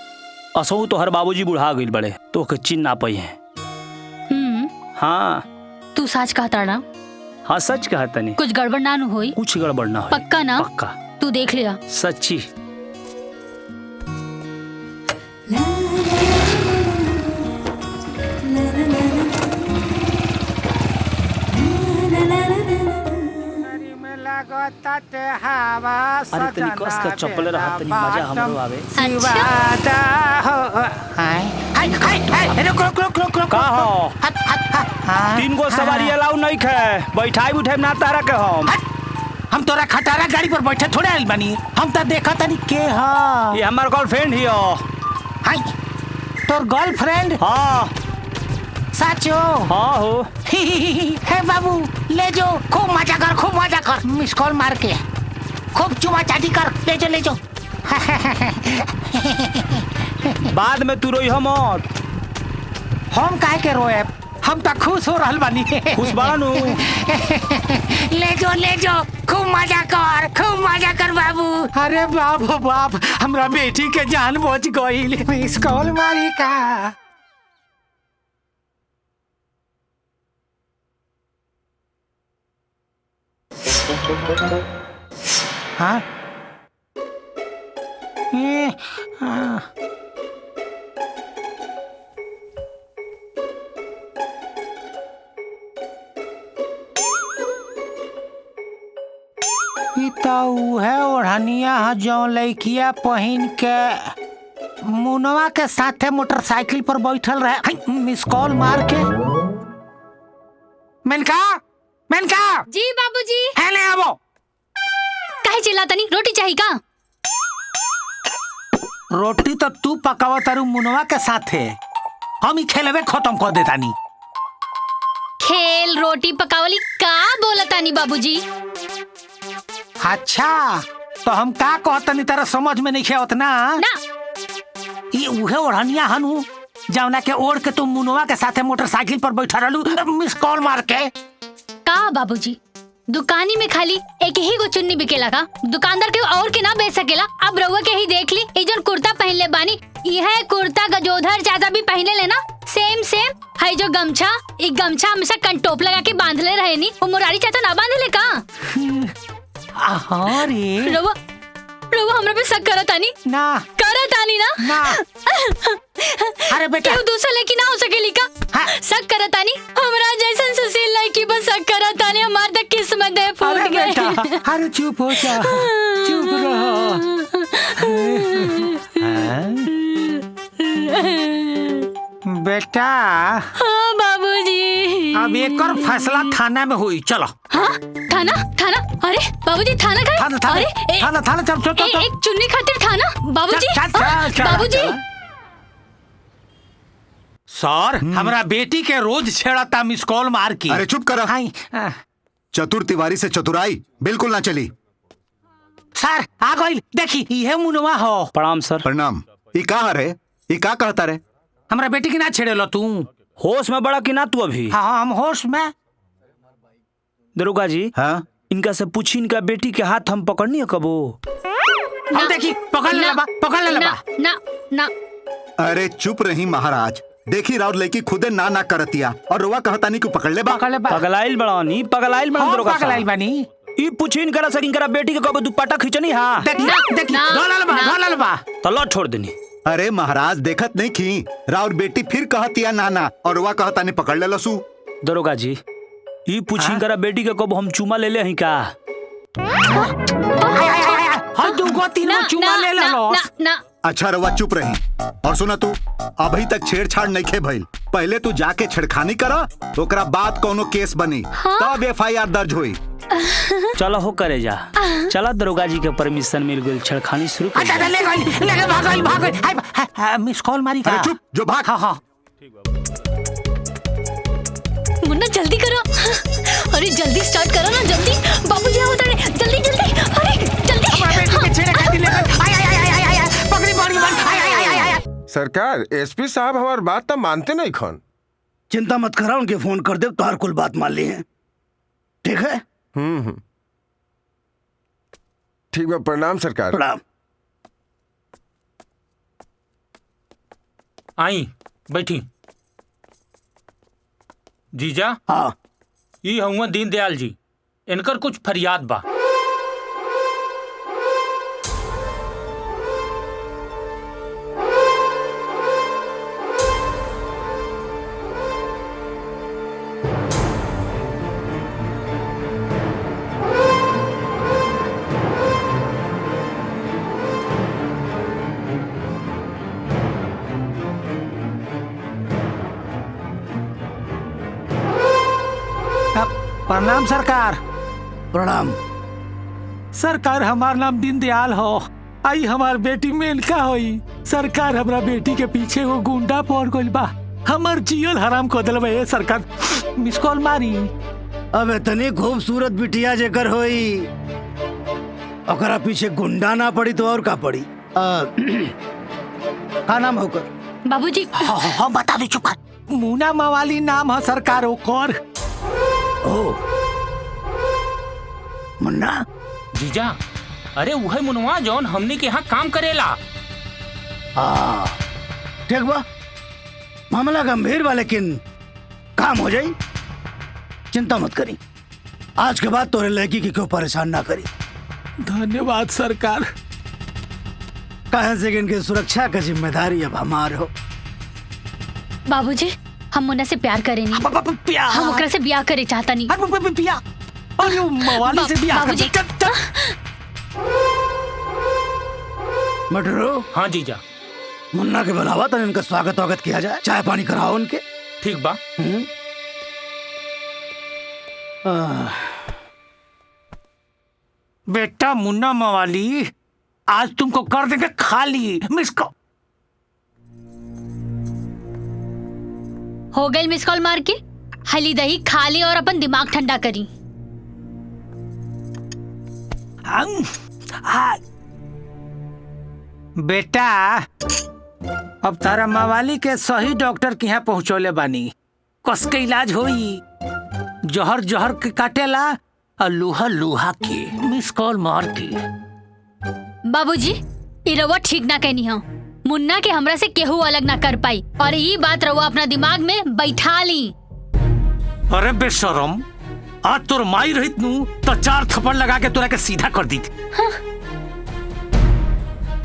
असहु तोहर बाबूजी बुढ़ा गइल बड़े तो के चिन्ह ना पई हैं। हाँ तू सच कहता ना? हाँ सच कहता नहीं। कुछ गड़बड़ ना होई? कुछ गड़बड़ ना होई। पक्का ना? पक्का। तू देख लिया। सच्ची। अरे तनी कस के चप्पल रहा तनी मजा हमरो आवे। का हो? 3 गो सवारी अलाउ नहीं खे। बैठाई उठाई ना तारा के हम तोरा खटारा गाड़ी पर बैठे थोड़े आइल बानी। हम तो देखा तनी के हां ये हमार गर्लफ्रेंड ही हो। हाय तोर गर्लफ्रेंड? हाँ साचो? हाँ हो। हे बाबू ले जो खूब मजा कर मिस कॉल मार के खूब चुमा चाटी कर ले जो बाद में तू रोई मत। हम काहे के रोए? हम तो खुश हो रहल बानी। खुश बानू। ले जो खूब मजा कर बाबू। अरे बाप हमरा बेटी के जान बच गई। मिस कॉल मारी का हाँ है ओढ़निया जो लड़किया पहन के मुनवा के साथे मोटरसाइकिल पर बैठल रहे। मिस कॉल मार के मेनका जी बाबूजी है ले आवो। काहे चिल्लातनी? रोटी चाहिए का? रोटी तो तू पकावा तारू मुनवा के साथे। हम ही खेलवे खत्म कर देतानी। खेल रोटी पकावली का बोलतानी बाबूजी? अच्छा तो हम का कहतनी तेरा समझ में नहीं आवत ना? ये उहे ओढ़निया हनु जौना के ओढ़ के तुम मुनवा के साथे मोटरसाइकिल पर बैठा रहलू मिस कॉल मार के। का बाबूजी दुकानी में खाली एक ही गो चुन्नी बिकेला का? दुकानदार के और के ना बेच सकेला? अब रउआ के ही देख ली ई जो कुर्ता पहन ले बानी यह कुर्ता गजोधर चाचा भी पहने लेना सेम है जो गमछा ई गमछा हमेशा कंटोप लगा के बांधले रहे नी वो मुरारी चाचा ना बांधले का? अरे रउआ हमरा पे शक करतानी ना? करतानी ना? अरे बेटा केहू दूसरा लड़की ना हो सकेली का? शक करतानी हमरा जैसन सुशील लड़की पर शक करतानी हमार तक किस्मत है फूट गई। बेटा अरे चुप हो जा चुप रहो। बेटा हाँ बाबूजी अब एक और फैसला थाना में हुई। चलो हाँ थाना अरे बाबूजी थाना का? अरे थाना चल एक चुन्नी खातिर थाना बाबूजी। सर हमरा बेटी के रोज छेड़ता मिस कॉल मार की। अरे चुप करा। चतुर तिवारी से चतुराई बिल्कुल ना चली। सर आ गई देखी ये मुनवा हो। प्रणाम सर। प्रणाम। ये कहाँ रे? ये का कहता रे? हमरा बेटी की ना छेड़े लो तू? होश में बड़ा कि ना तू अभी? हाँ हम होश में। दरोगा जी। हाँ इनका से पूछी, इनका बेटी के हाथ हम पकड़नी है कबो? हम देखी पकड़ ले बा, पकड़ ले बा। ना ना। अरे चुप रही महाराज, देखी राउर लड़की खुदे ना ना करतिया और रुआ कहता नहीं कि पकड़ ले बा। पगलाइल बड़ानी, पगलाइल बड़ा दरोगा साहब। पगलाइल बनी। ई पूछीन करा सकिन करा बेटी के कबो दुपट्टा खींचनी हां। देखी ढोलल बा। तलो छोड़ देनी। अरे महाराज देखत नहीं की राउर बेटी फिर कहतिया नाना और रुआ कहता नहीं पकड़ ले लसू। दरोगा जी, ई पूछीन करा बेटी के कबो हम चुमा ले ले हई का? हम दूगो तीनों चुमा ले लो। ना। अच्छा रवा चुप रही और सुना तू अभी तक छेड़छाड़ नहीं खे भइल। पहले तू जाके छेड़खानी करा, ओकरा बाद कोनो केस बनी तब FIR दर्ज हुई। चलो हो करे जा। चला दरोगा जी के परमिशन मिल गई, छेड़खानी शुरू कर। अच्छा ले भाग मिस कॉल मारी का। चुप जो भाग। हाँ मुन्ना जल्दी करो। अरे जल्दी स्टार्ट करो ना, जल्दी। बाबूजी आओ तारे, जल्दी जल्दी। अरे जल्दी। सरकार SP साहब हमार बात तो मानते नहीं खन। चिंता मत करा, उनके फोन कर दे तो हर कुल बात मान ली है। ठीक है। ठीक है, प्रणाम सरकार। प्रणाम। आई बैठी। जीजा। हाँ। ये हुआ दीनदयाल जी, इनकर कुछ फरियाद बा। प्रणाम सरकार। प्रणाम सरकार, हमार नाम दीनदयाल हो। आई हमार बेटी मेनका होई। सरकार हमरा बेटी के पीछे वो गुंडा पड़ गइल बा, हमर जियल हराम कर देल बा। सरकार मिस कॉल मारी। अब इतनी खूबसूरत बिटिया जेकर होई, ओकरा पीछे गुंडा ना पड़ी तो और का पड़ी? का नाम होकर? बाबूजी। हाँ बता दो, चुप कर। मुन्ना मवाली नाम है सरकार ओकर। मुन्ना जीजा, अरे वही मुनवा जौन हमने के यहाँ काम करेला। ठीक बा, मामला गंभीर बा लेकिन काम हो जाई। चिंता मत करी, आज के बाद तोरे लड़की की क्यों परेशान ना करी। धन्यवाद सरकार। कहे से कि इनकी सुरक्षा का जिम्मेदारी अब हमार हो। बाबूजी, हम मुन्ना से प्यार करेंगे। हम ओकरा से ब्याह करे चाहता नहीं। अरे मवाली से ब्याह कर। मटरो। हाँ जीजा। मुन्ना के बुलावा तो इनका स्वागत वागत किया जाए, चाय पानी कराओ उनके। ठीक बा। बेटा मुन्ना मवाली, आज तुमको कर देंगे खाली। मिस को हो गई मिस कॉल मार के। हली दही खा ली और अपन दिमाग ठंडा करी। बेटा अब तारा मवाली के सही डॉक्टर के यहाँ पहुँचौले बानी। कस के इलाज होई। जहर जहर के काटेला और लोहा लोहा के। मिस कॉल मार के। बाबूजी, ई रउआ ठीक ना कहनी हो। मुन्ना के हमरा से केहू अलग ना कर पाई और ये बात रउआ अपना दिमाग में बैठा ली। अरे बेशरम, आज तोर माई रहित नू तो 4 थप्पड़ लगा के तोरा के सीधा कर दी। हाँ।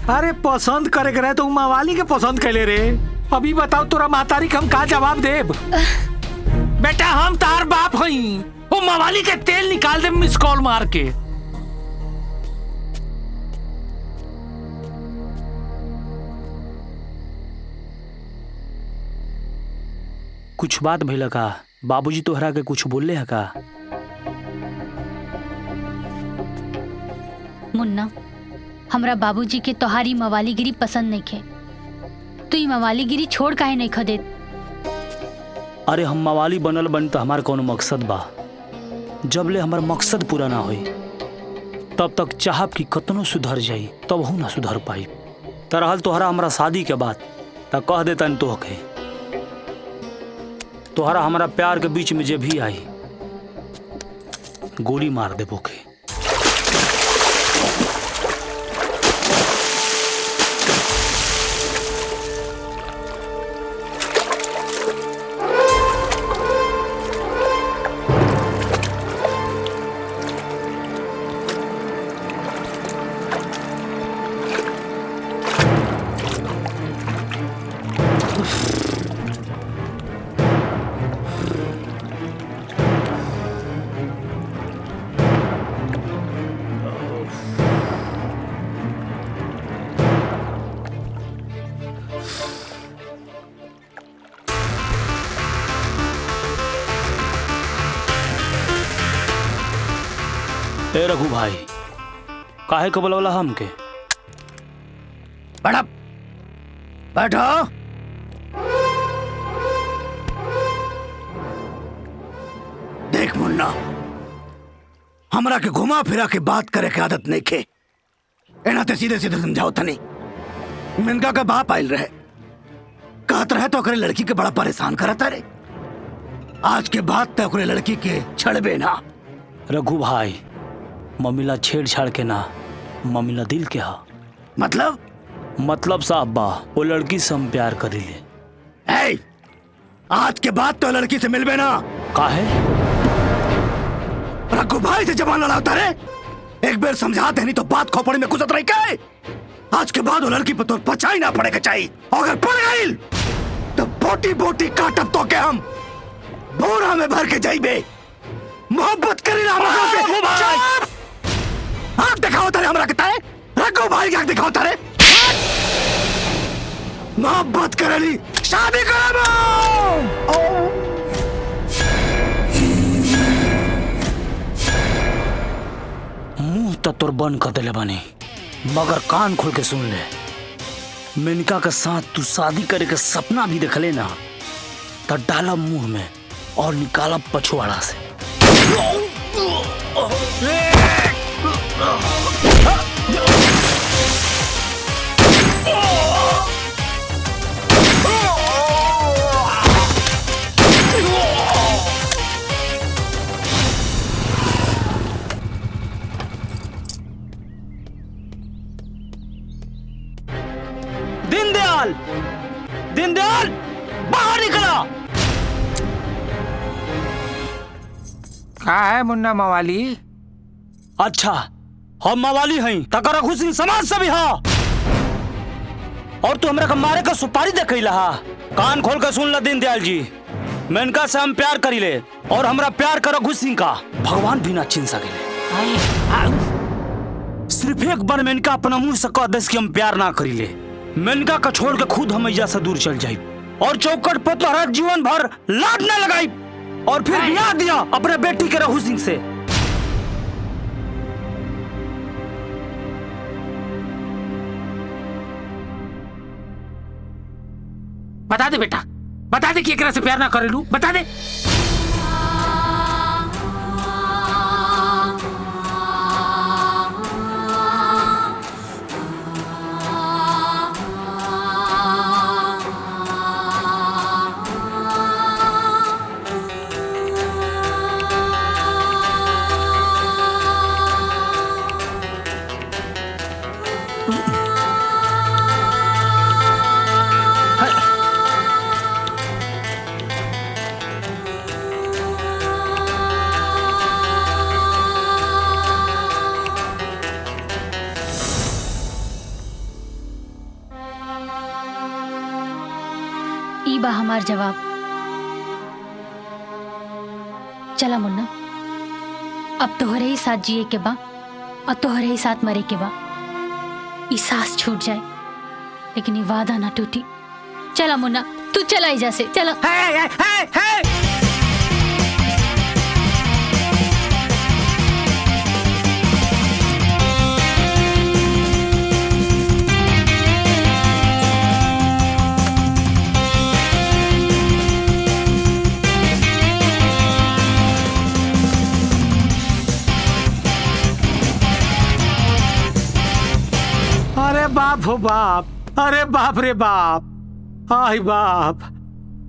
अरे पसंद करे के रहे तो मवाली के पसंद कैले रे। अभी बताओ तोरा महतारी के हम का जवाब देब? बेटा हम तार बाप हई, वो मवाली के तेल निकाल दे मिस कॉल मार के। कुछ बात भइल का? बाबूजी तोहरा के कुछ बोलले है का? मुन्ना, हमरा बाबूजी के तोहारी मवालीगिरी पसंद नहीं खे। तू ई मवालीगिरी छोड़ काहे नहीं खदे? अरे हम मवाली बनल बन तो हमार कोनो मकसद बा। जब ले हमार मकसद पूरा ना होई तब तक चाहब कि कतनो सुधर जाई तब हूँ ना सुधर पाई। तरहल तोहरा हमरा शादी के बाद त कह देता तो के तोहरा हमारा प्यार के बीच में जे भी आई गोली मार दे बोके। ए रघु भाई, काहे को बोलवला हमके? बैठो बैठो। देख मुन्ना, हमरा के घुमा फिरा के बात करे के आदत नहीं खे। एना ते सीधे सीधे समझाओ तनी। मिनका का बाप आयल रहे, कहत रहे तो ओकरे लड़की के बड़ा परेशान करता रे। आज के बाद तो ओकरे लड़की के छड़बे ना। रघु भाई, मम्मीला छेड़छाड़ के ना, मम्मीला दिल के हा। मतलब साहब बा, वो लड़की से हम प्यार करी ले। ए, आज के बाद तो लड़की से मिलबे ना। काहे? रघु भाई से जबान लड़ाता रे। एक बार समझा दे, नहीं तो बात खोपड़ी में घुसत रही क्या? आज के बाद वो लड़की पर तो पछाई ना पड़ेगा चाहिए। अगर पड़ गई तो बोटी बोटी काटब तो के हम बोरा में भर के जाइबे। मोहब्बत करी ना हमरा से। आँख दिखाओ तारे हमरा के ताए। रघु भाई की आँख दिखाओ तारे। मोहब्बत करली, शादी करबो। मुंह तो तोर बंद कर देले बानी, मगर कान खोल के सुन ले। मेनका के साथ तू शादी करे के सपना भी देख लेना तो डालब मुंह में और निकालब पछुआड़ा से। दीनदयाल, बाहर निकला। का है मुन्ना मवाली? अच्छा, हम मवाली हैं, तकर खुशी समाज से भी हा। और तू हमरा का मारे का सुपारी दे कैला हा। कान खोल के सुन ला दीनदयाल जी, मेनका से हम प्यार करी ले और हमरा प्यार करो खुशी का भगवान भी ना छीन सके। सिर्फ एक बार मेनका अपना मुंह से कह दे कि हम प्यार ना करी ले, मेनका का छोड़ के खुद हम ऐजा से दूर चल जाई और चौकट पर तोहरा जीवन भर लाड न लगाई और फिर ब्याह दिया अपने बेटी के रहू सिंह से। बता दे बेटा, बता दे कि एकरा से प्यार ना करेलू, बता दे। ई बा हमार जवाब। चला मुन्ना, अब तोहरे ही साथ जिए के बा और तोहरे ही साथ मरे के बा। ई सांस छूट जाए लेकिन ये वादा ना टूटी। चला मुन्ना, तू चला एजा से, चला। अरे बाप हो बाप, अरे बाप रे बाप, आई बाप,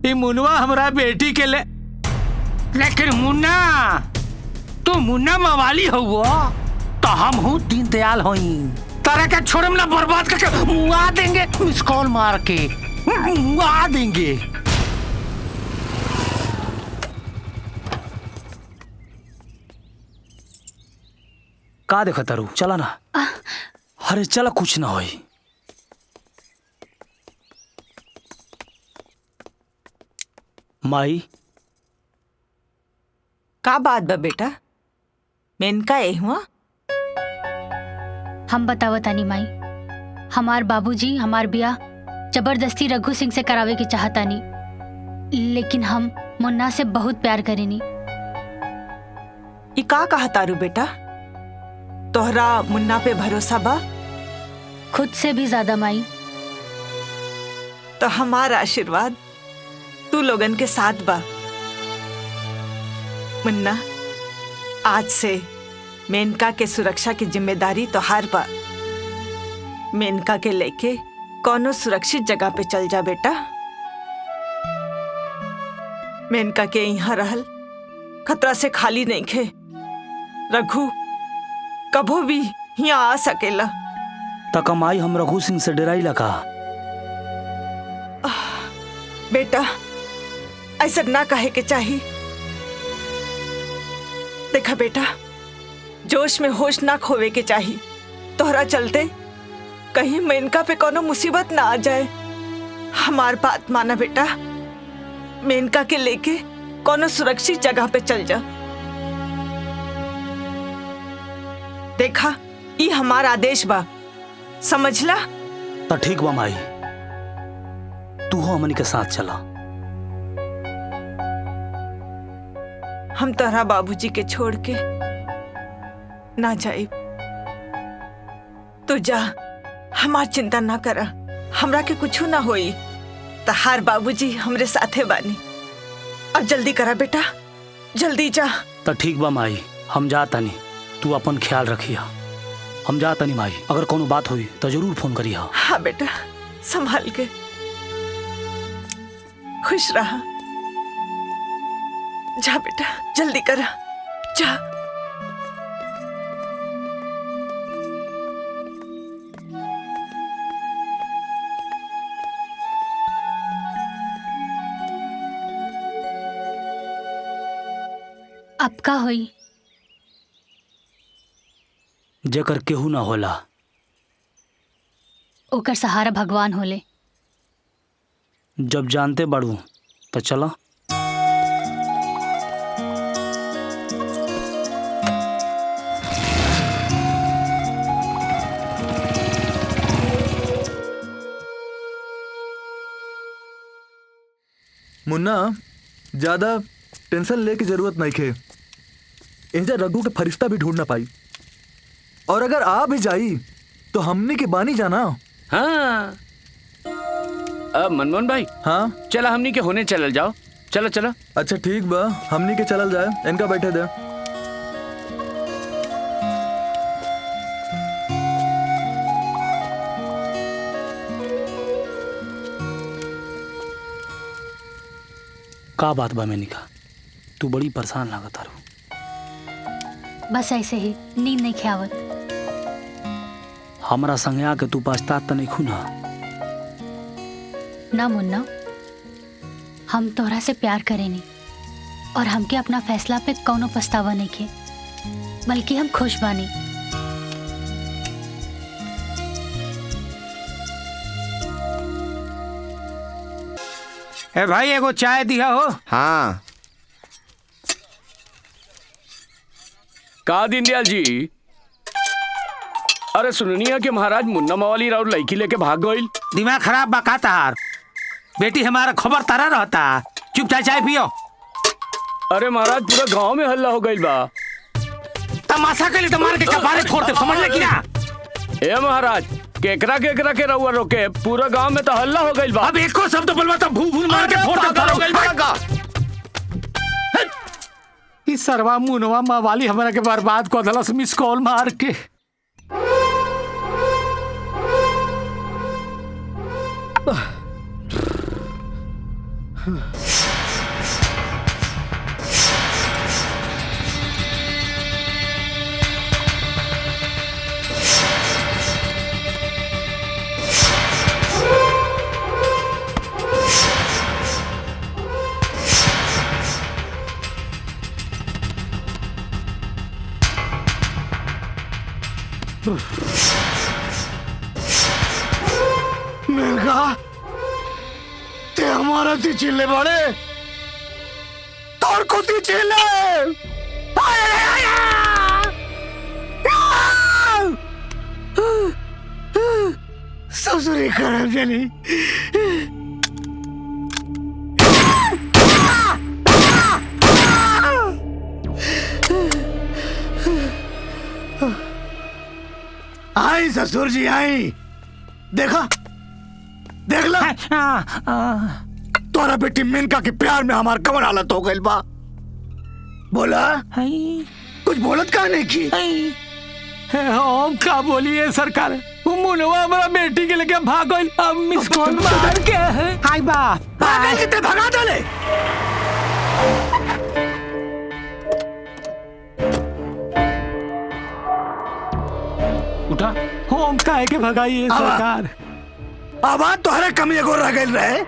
ये मुनवा हमरा बेटी के ले। लेकिन मुन्ना, तू मुन्ना मवाली हो तो हम हूँ दीनदयाल होई। तारा का छोड़म ना, बर्बाद करके मुआ देंगे, मिस कॉल मार के मुआ देंगे। का देखा तारू, चला ना। अरे चला, कुछ ना होई। माई का बात बा बेटा? मेनका ए हुआ? हम बतावत तानी माई, हमार बाबूजी हमार बियाह जबरदस्ती रघु सिंह से करावे के चाहतानी, लेकिन हम मुन्ना से बहुत प्यार करेनी। ई का कहा तारू बेटा? तोहरा मुन्ना पे भरोसा बा? खुद से भी ज्यादा माई। तो हमारा आशीर्वाद तू लोगन के साथ बा। मुन्ना, आज से मेनका के सुरक्षा की जिम्मेदारी तोहार बा। मेनका के लेके कोनो सुरक्षित जगह पे चल जा बेटा। मेनका के यहाँ रहल खतरा से खाली नहीं खे। रघु कभो भी यहाँ आ सकेला। तक माई हम रघु सिंह से डराई लगा। बेटा ऐसा ना कहे के चाहिए। देखा बेटा, जोश में होश ना खोवे के चाहिए। तोहरा चलते कहीं मेनका पे कोनो मुसीबत ना आ जाए। हमार बात माना बेटा, मेनका के लेके कोनो सुरक्षित जगह पे चल जा। देखा, ये हमारा आदेश बा, समझला? तो ठीक बा माई, तू हो हमनी के साथ चला। हम तोहरा बाबूजी के छोड़ के ना जाए। तू जा, हमार चिंता ना करा। हमरा के कुछ ना होई। तहार बाबूजी हमरे साथे बानी। अब जल्दी करा बेटा, जल्दी जा। तो ठीक बा माई, हम जाता नहीं, तू अपन ख्याल रखिया। हम जाता नहीं माई, अगर कोनो बात हुई तो जरूर फोन करिया। हाँ बेटा, संभाल के, खुश रहा। जा बेटा, जल्दी करा, जा। अब का होई? जेकर केहू ना होला, ओकर सहारा भगवान होले। जब जानते बाड़ू तो चला। मुन्ना, ज्यादा टेंशन लेके जरूरत नहीं खे। इंजा रघु के फरिश्ता भी ढूंढ ना पाई, और अगर आ भी जाई तो हमने के बानी जाना। हाँ, अब मनमोहन भाई, हाँ चला हमनी के होने चलल जाओ। चला चला। अच्छा ठीक बा, हमनी के चलल जाए। इनका बैठे दे। का बात बा मेनिका, तू बड़ी परेशान लागत आरू। बस ऐसे ही, नींद नहीं खियावत। हमरा संगे आके तू पछतात तो नहीं खूना? ना मुन्ना, हम तोहरा से प्यार करेनी और हमके अपना फैसला पे कौनो पछतावा नहीं खे, बल्कि हम खुश बानी। ए भाई, एगो चाय दिया हो। हाँ। का दीनदयाल जी, अरे सुननिया कि महाराज मुन्ना मवाली राउर लड़की लेके भाग गइल। दिमाग खराब बा का तार? बेटी हमारा खबर तारा रहता। चुपचाप चाय पियो। अरे महाराज, पूरा गांव में हल्ला हो गइल बा। तमाशा के लिए तो मार के कपारे फोड़ते, समझ ले क्या? ए महाराज, केकरा केकरा के रउआ रोके, पूरा गांव में तो हल्ला हो गइल बा। अब एको शब्द बोलबा तो भू भू मार के फोड़ देता। इस सरवा मुनवा मवाली हमरा के बर्बाद को दलस, मिस कॉल मार के। मेनका ते हमारा ती चिल्ले बड़े तोर खुशी चिल्ले ससुरी खराब जली आई ससुर जी आई। देखा देख ला तोरा बेटी मेनका के प्यार में हमार कमर हालत हो गई बा। बोला कुछ बोलत का नहीं की। हम का बोलिए सरकार, वो मुनवा हमारा बेटी के लेके भाग गई, अब मिस कॉल मार के हाय बा भाग के ते भगा डाले। उठा हम काहे के भगाइए सरकार। अब तोहरे कमी एगो रह गइल रहे।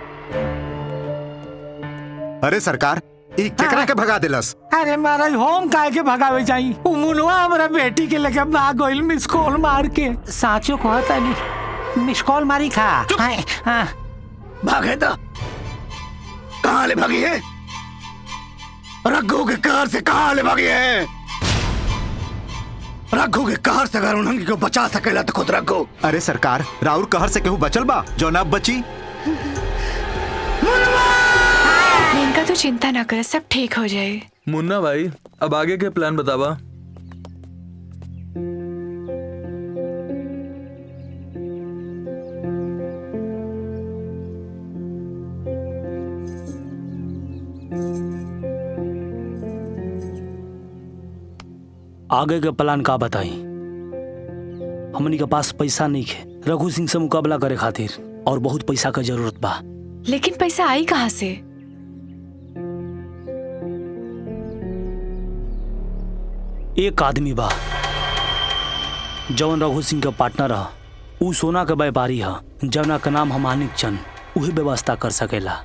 अरे सरकार ई केकरा के भगा दिलस? अरे महाराज हम काहे के भगावे जाई, उ मुनवा हमारा बेटी के लेके भाग गइल मिस कॉल मार के। साचो कहता नहीं मिस कॉल मारी खा। भागे तो कहाँ ले भागी है? रघु के कार से कहाँ ले भागी है? रघु के कार से अगर उन्हें को बचा सकेला तो खुद रघु। अरे सरकार राउर कहर से केहू बचल बा जो ना बची? मेनका तो चिंता ना कर, सब ठीक हो जाए। मुन्ना भाई अब आगे के प्लान बतावा। आगे के प्लान का बताई? हमनी के पास पैसा नहीं है रघु सिंह से मुकाबला करे खातिर, और बहुत पैसा का जरूरत बा। लेकिन पैसा आई कहाँ से? एक आदमी बा जवन रघु सिंह का पार्टनर है, उ सोना के व्यापारी है जवना का नाम है मानिक चंद, उही व्यवस्था कर सकेला।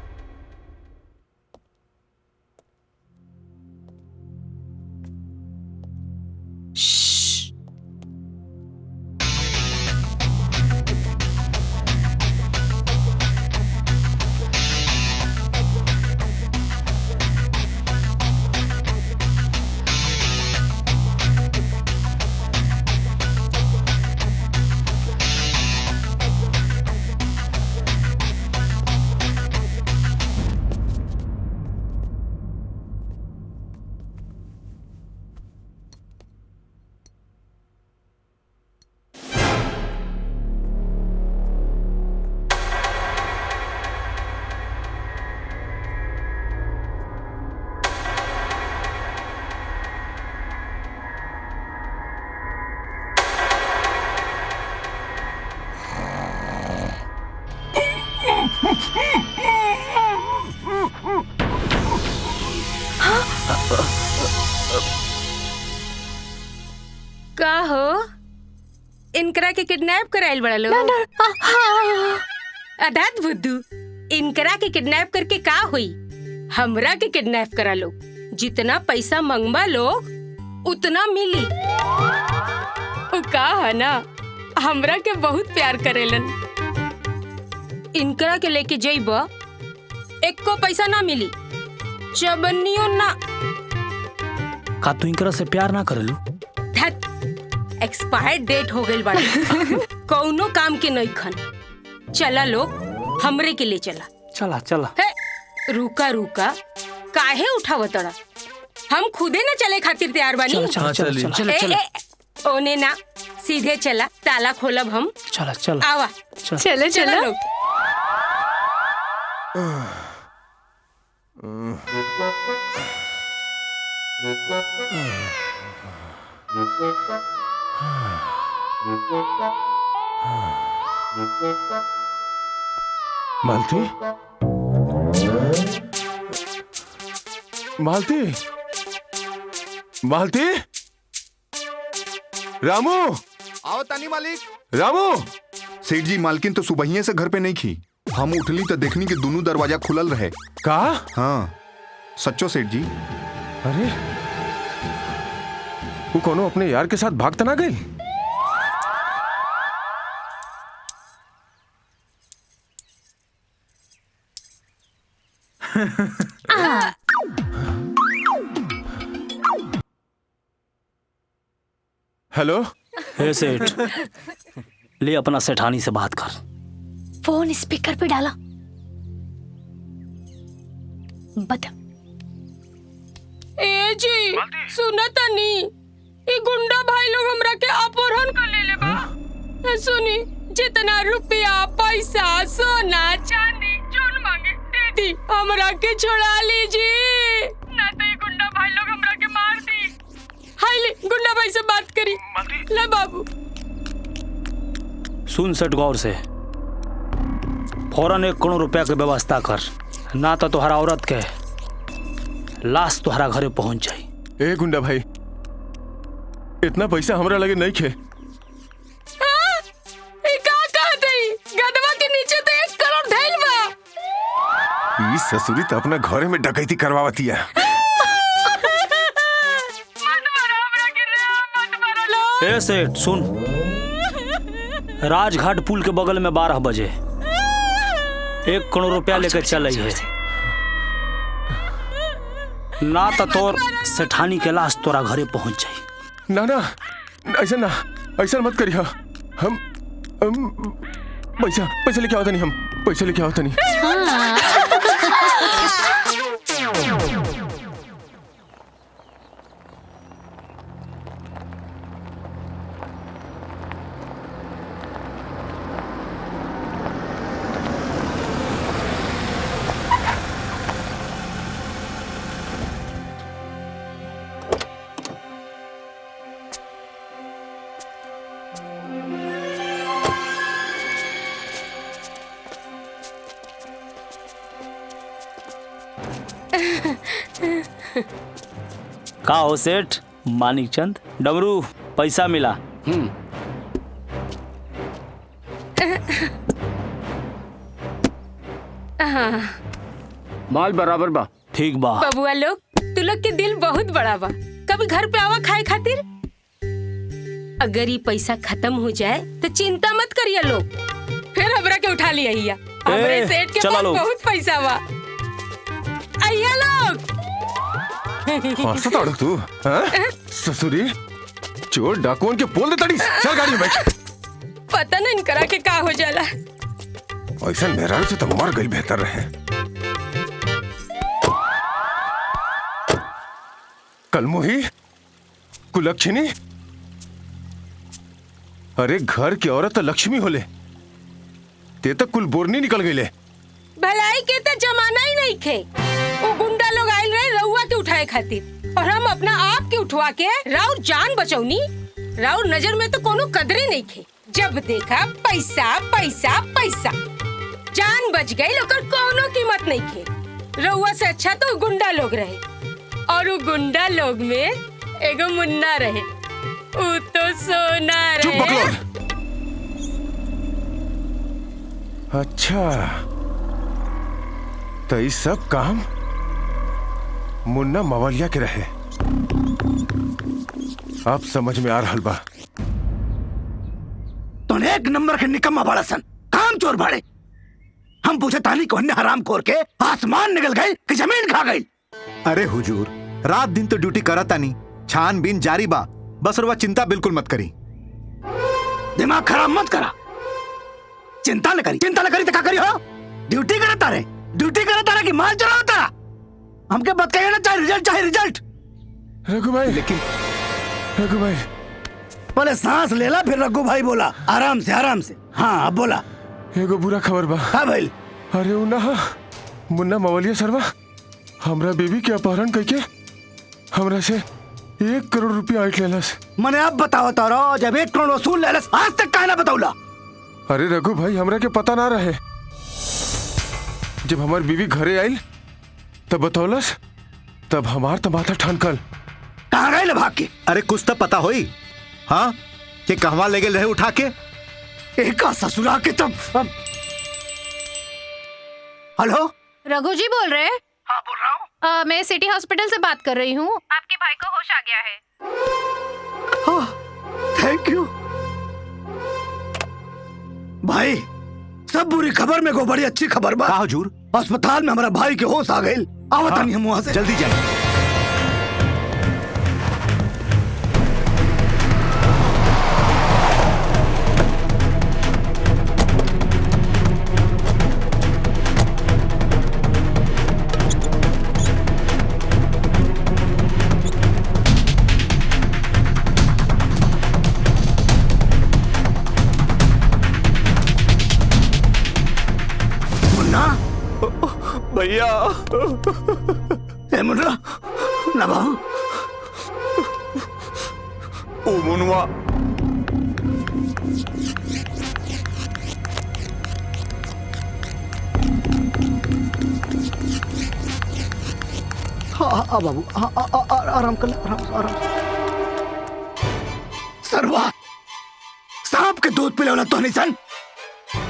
का हो इनकरा के किडनैप कराइल बड़ा लोग? अदात बुद्धू, इनकरा के किडनैप करके का हुई? हमरा के किडनैप करा लो, जितना पैसा मंगवा लोग उतना मिली। उ का है ना, हमरा के बहुत प्यार करेलन। इनकरा के लेके जइबा एको पैसा ना मिली, चबनियो ना। का तू इनकरा से प्यार ना करेलू? एक्सपायर्ड डेट हो गई बड़ा। कौनो काम के नहीं खन। चला लोग, हमरे के ले चला। चला चला। रुका रुका, काहे उठावतड़ा? हम खुदे ना चले खातिर तैयार बानी। चला चला चला चला। ओने ना, सीधे चला, ताला खोलब हम। चला चला। आवा चले चला लोग। मालती, मालती, मालती, रामू, आओ तानी मालिक। रामू। सेठ जी मालकिन तो सुबहिये से घर पे नहीं थी। हम उठली तो देखनी कि दोनों दरवाजा खुलल रहे। का? हाँ सच्चो सेठ जी। अरे वो कोनो अपने यार के साथ भाग तना गई? हेलो। हे सेठ, ले अपना सेठानी से बात कर। फोन स्पीकर पे डाला। बता। ए जी सुना तनी, ये गुंडा भाई लोग हमरा के अपहरण कर ले बा। सुनी, जितना रुपया पैसा सोना चांदी जोन मांगे दे दी, हमरा के छोड़ा लीजिए, ना तो ये गुंडा भाई लोग हमरा के मार दी। हाय ले, गुंडा भाई से बात करी। ले बाबू। सुन सेठ, गौर से फौरन 1 करोड़ रुपया के व्यवस्था कर, ना तो तुम्हारा औरत के लाश तुम्हारा घरे पहुंच जाई। ए गुंडा भाई, इतना पैसा हमरा लगे नहीं खे। गदवा के नीचे तो 1 करोड़ धैल बा। ई ससुरी तो अपना घरे में डकैती करवावती है। ए सेठ सुन, राजघाट पुल के बगल में 12 बजे 1 करोड़ रुपया लेकर चल रही है, ना तो तोर सेठानी के लाश तोरा घरे पहुंच जाई। ना ना, ऐसा ना, ऐसा मत करिए। हम पैसा लेके आवता नहीं, हम पैसा लेके आवता नहीं। का हो सेठ मानिक चंद, डमरू पैसा मिला। माल बराबर बा। ठीक बा। बबुआ लोग, तू लोग के दिल बहुत बड़ा बा। कभी घर पे आवा खाए खातिर। अगर ये पैसा खत्म हो जाए तो चिंता मत करिए लोग, फिर हमरा के उठा लिया। हमरे सेठ के पास बहुत पैसा बा। आइया लोग। हंसता अड़क तू, हाँ? ससुरी चोर डाकुओं के बोल दे तड़ी। चल गाड़ी में बैठ। पता नहीं करा के का हो जाला। ऐसा मेहरारू से तो मर गई बेहतर रहे। कलमुही, कुलक्षणी, अरे घर की औरत तो लक्ष्मी होले, ते तक कुल बोरनी निकल गई ले। भलाई के तो जमाना ही नहीं खे। वो गुंडा लोग आयल रहे रउआ के उठाए खातिर, और हम अपना आप के उठवा के राउर जान बचौनी। राउर नजर में तो कोनो कदरे नहीं खे। जब देखा पैसा पैसा पैसा, जान बच गई, लोकर कोनो कीमत नहीं खे। रउआ से अच्छा तो गुंडा लोग रहे, और वो गुंडा लोग में एगो मुन्ना रहे, वो तो सोना रहे। अच्छा, तो ये सब काम मुन्ना मवलिया के रहे। अब समझ में आ रहा बा। तो 1 नंबर के निकम्मा बड़ा सन, काम चोर भाड़े। हम पूछे तानी को हराम खोर के आसमान निकल गए कि जमीन खा गई। अरे हुजूर, रात दिन तो ड्यूटी करा तानी, छानबीन जारी बा, बस रुआ चिंता बिल्कुल मत करी। दिमाग खराब मत करा। चिंता न करी तो क्या करी हो? ड्यूटी करता रहे, ड्यूटी करता रहे कि माल चुराता रहा। हमके बात कहिए ना, चाहे रिजल्ट। रघु भाई, लेकिन रघु भाई पहले सांस ले ला, फिर रघु भाई बोला। आराम से। हाँ अब बोला। एगो बुरा खबर बा। हाँ भाई। अरे उ ना मुन्ना मवलिया सरवा हमरा बेबी के अपहरण करके हमरा से 1 करोड़ रुपया आइट लेलस। मने अब बताओ तारो, जब 1 करोड़ वसूल लेलस, आज तक काहे ना बताउला? अरे रघु भाई, हमरा के पता ना रहे। जब हमार बीवी घरे आइल तब बतौलस, तब हमार तो माथा ठनकल। कहाँ गए भाग के? अरे कुछ तो पता होई। हाँ, कि कहवा ले गए रहे उठा के? एक ससुरा के तब। हेलो, रघु जी बोल रहे हैं? हाँ बोल रहा हूँ। मैं सिटी हॉस्पिटल से बात कर रही हूँ। आपके भाई को होश आ गया है। थैंक यू भाई। सब बुरी खबर में को बड़ी अच्छी खबर बा। हुजूर, अस्पताल में हमारा भाई के होश आ गए। आवता नहीं हम वहां से। जल्दी जाए। भैया ए मुन्ना ना बाबू ओ मुनवा हाँ बाबू आराम कर ले, आराम। सरवा सांप के दूध पिले वाला तो नहीं सन।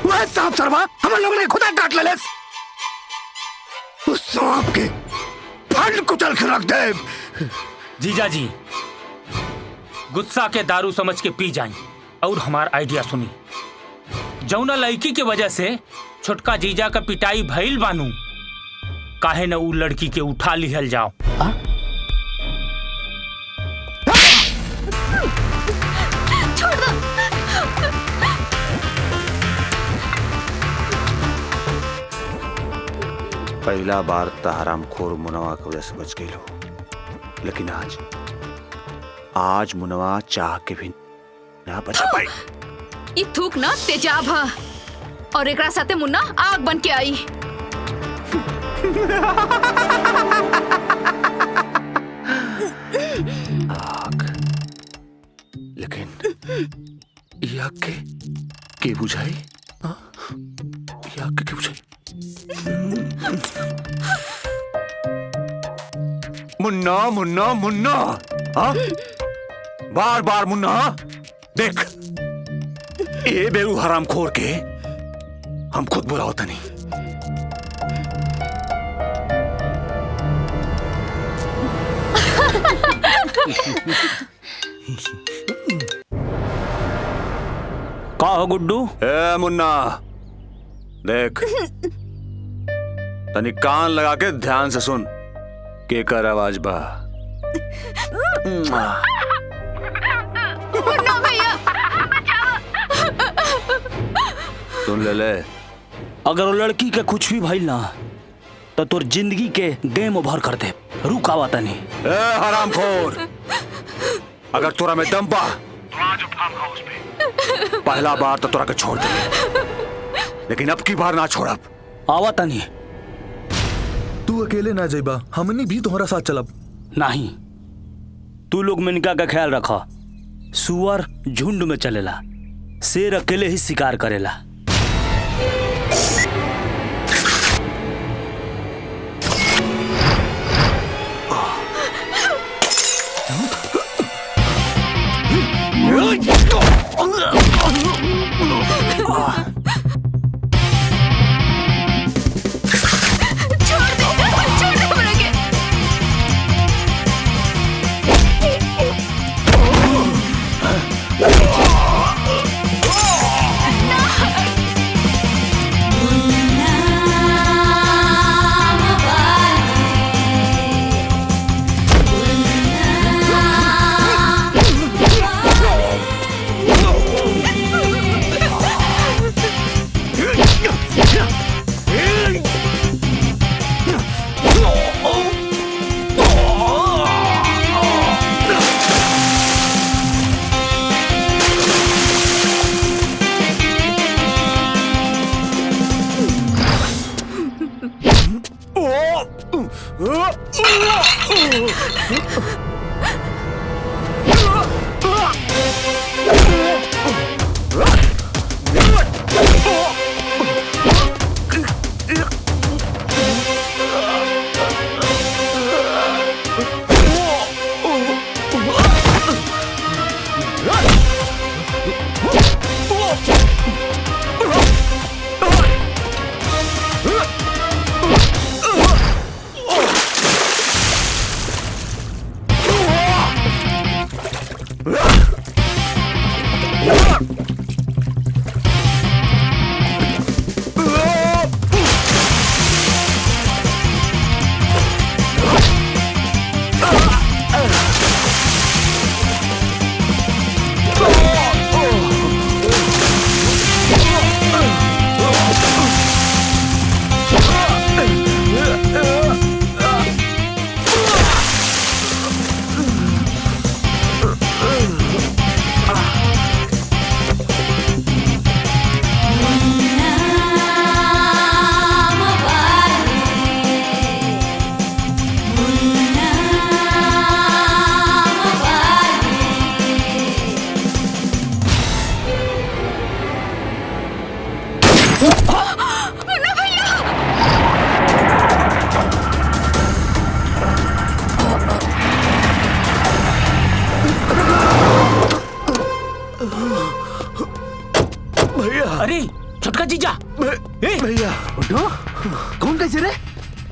वह सांप सरवा हम लोगों ने खुदा काट ले। उस सांप के फंड कुचल के रख दे। जीजा जी गुस्सा के दारू समझ के पी जाएं और हमार आइडिया सुनी। जौना लड़की के वजह से छोटका जीजा का पिटाई भइल बानू, काहे न उ लड़की के उठा लिहल जाओ। छोड़ दो। पहला बार तो हरामखोर मुनवा की वजह से बच गई लो, लेकिन आज मुनवा चाह के भी ना बच पाई। ये थूक ना तेजाब है और एकरा साथे मुन्ना आग बन के आई। आग, लेकिन ये आग के बुझाई? ये आग के बुझाई? मुन्ना मुन्ना मुन्ना, हाँ? बार बार मुन्ना देख, ये बेरू हरामखोर के हम खुद बुलाओ नहीं। का हो गुड्डू? ए मुन्ना देख, तनी कान लगा के ध्यान से सुन के कर आवाज बा। मुन्ना भैया सुन ले। अगर वो लड़की के कुछ भी भइल ना तो तोर जिंदगी के गेम ओवर कर दे। रुक आवा तनी। ए हरामखोर, अगर तोरा में दम बा तो आज फार्म हाउस पे। पहला बार तो तोरा के छोड़ दे, लेकिन अब की बार ना छोड़ब। आवा तनी। तू अकेले ना जाइबा, हमनी भी तुम्हारा साथ चलब। नहीं, तू लोग मिनका का ख्याल रखा। सुअर झुंड में चलेला, शेर अकेले ही शिकार करेला।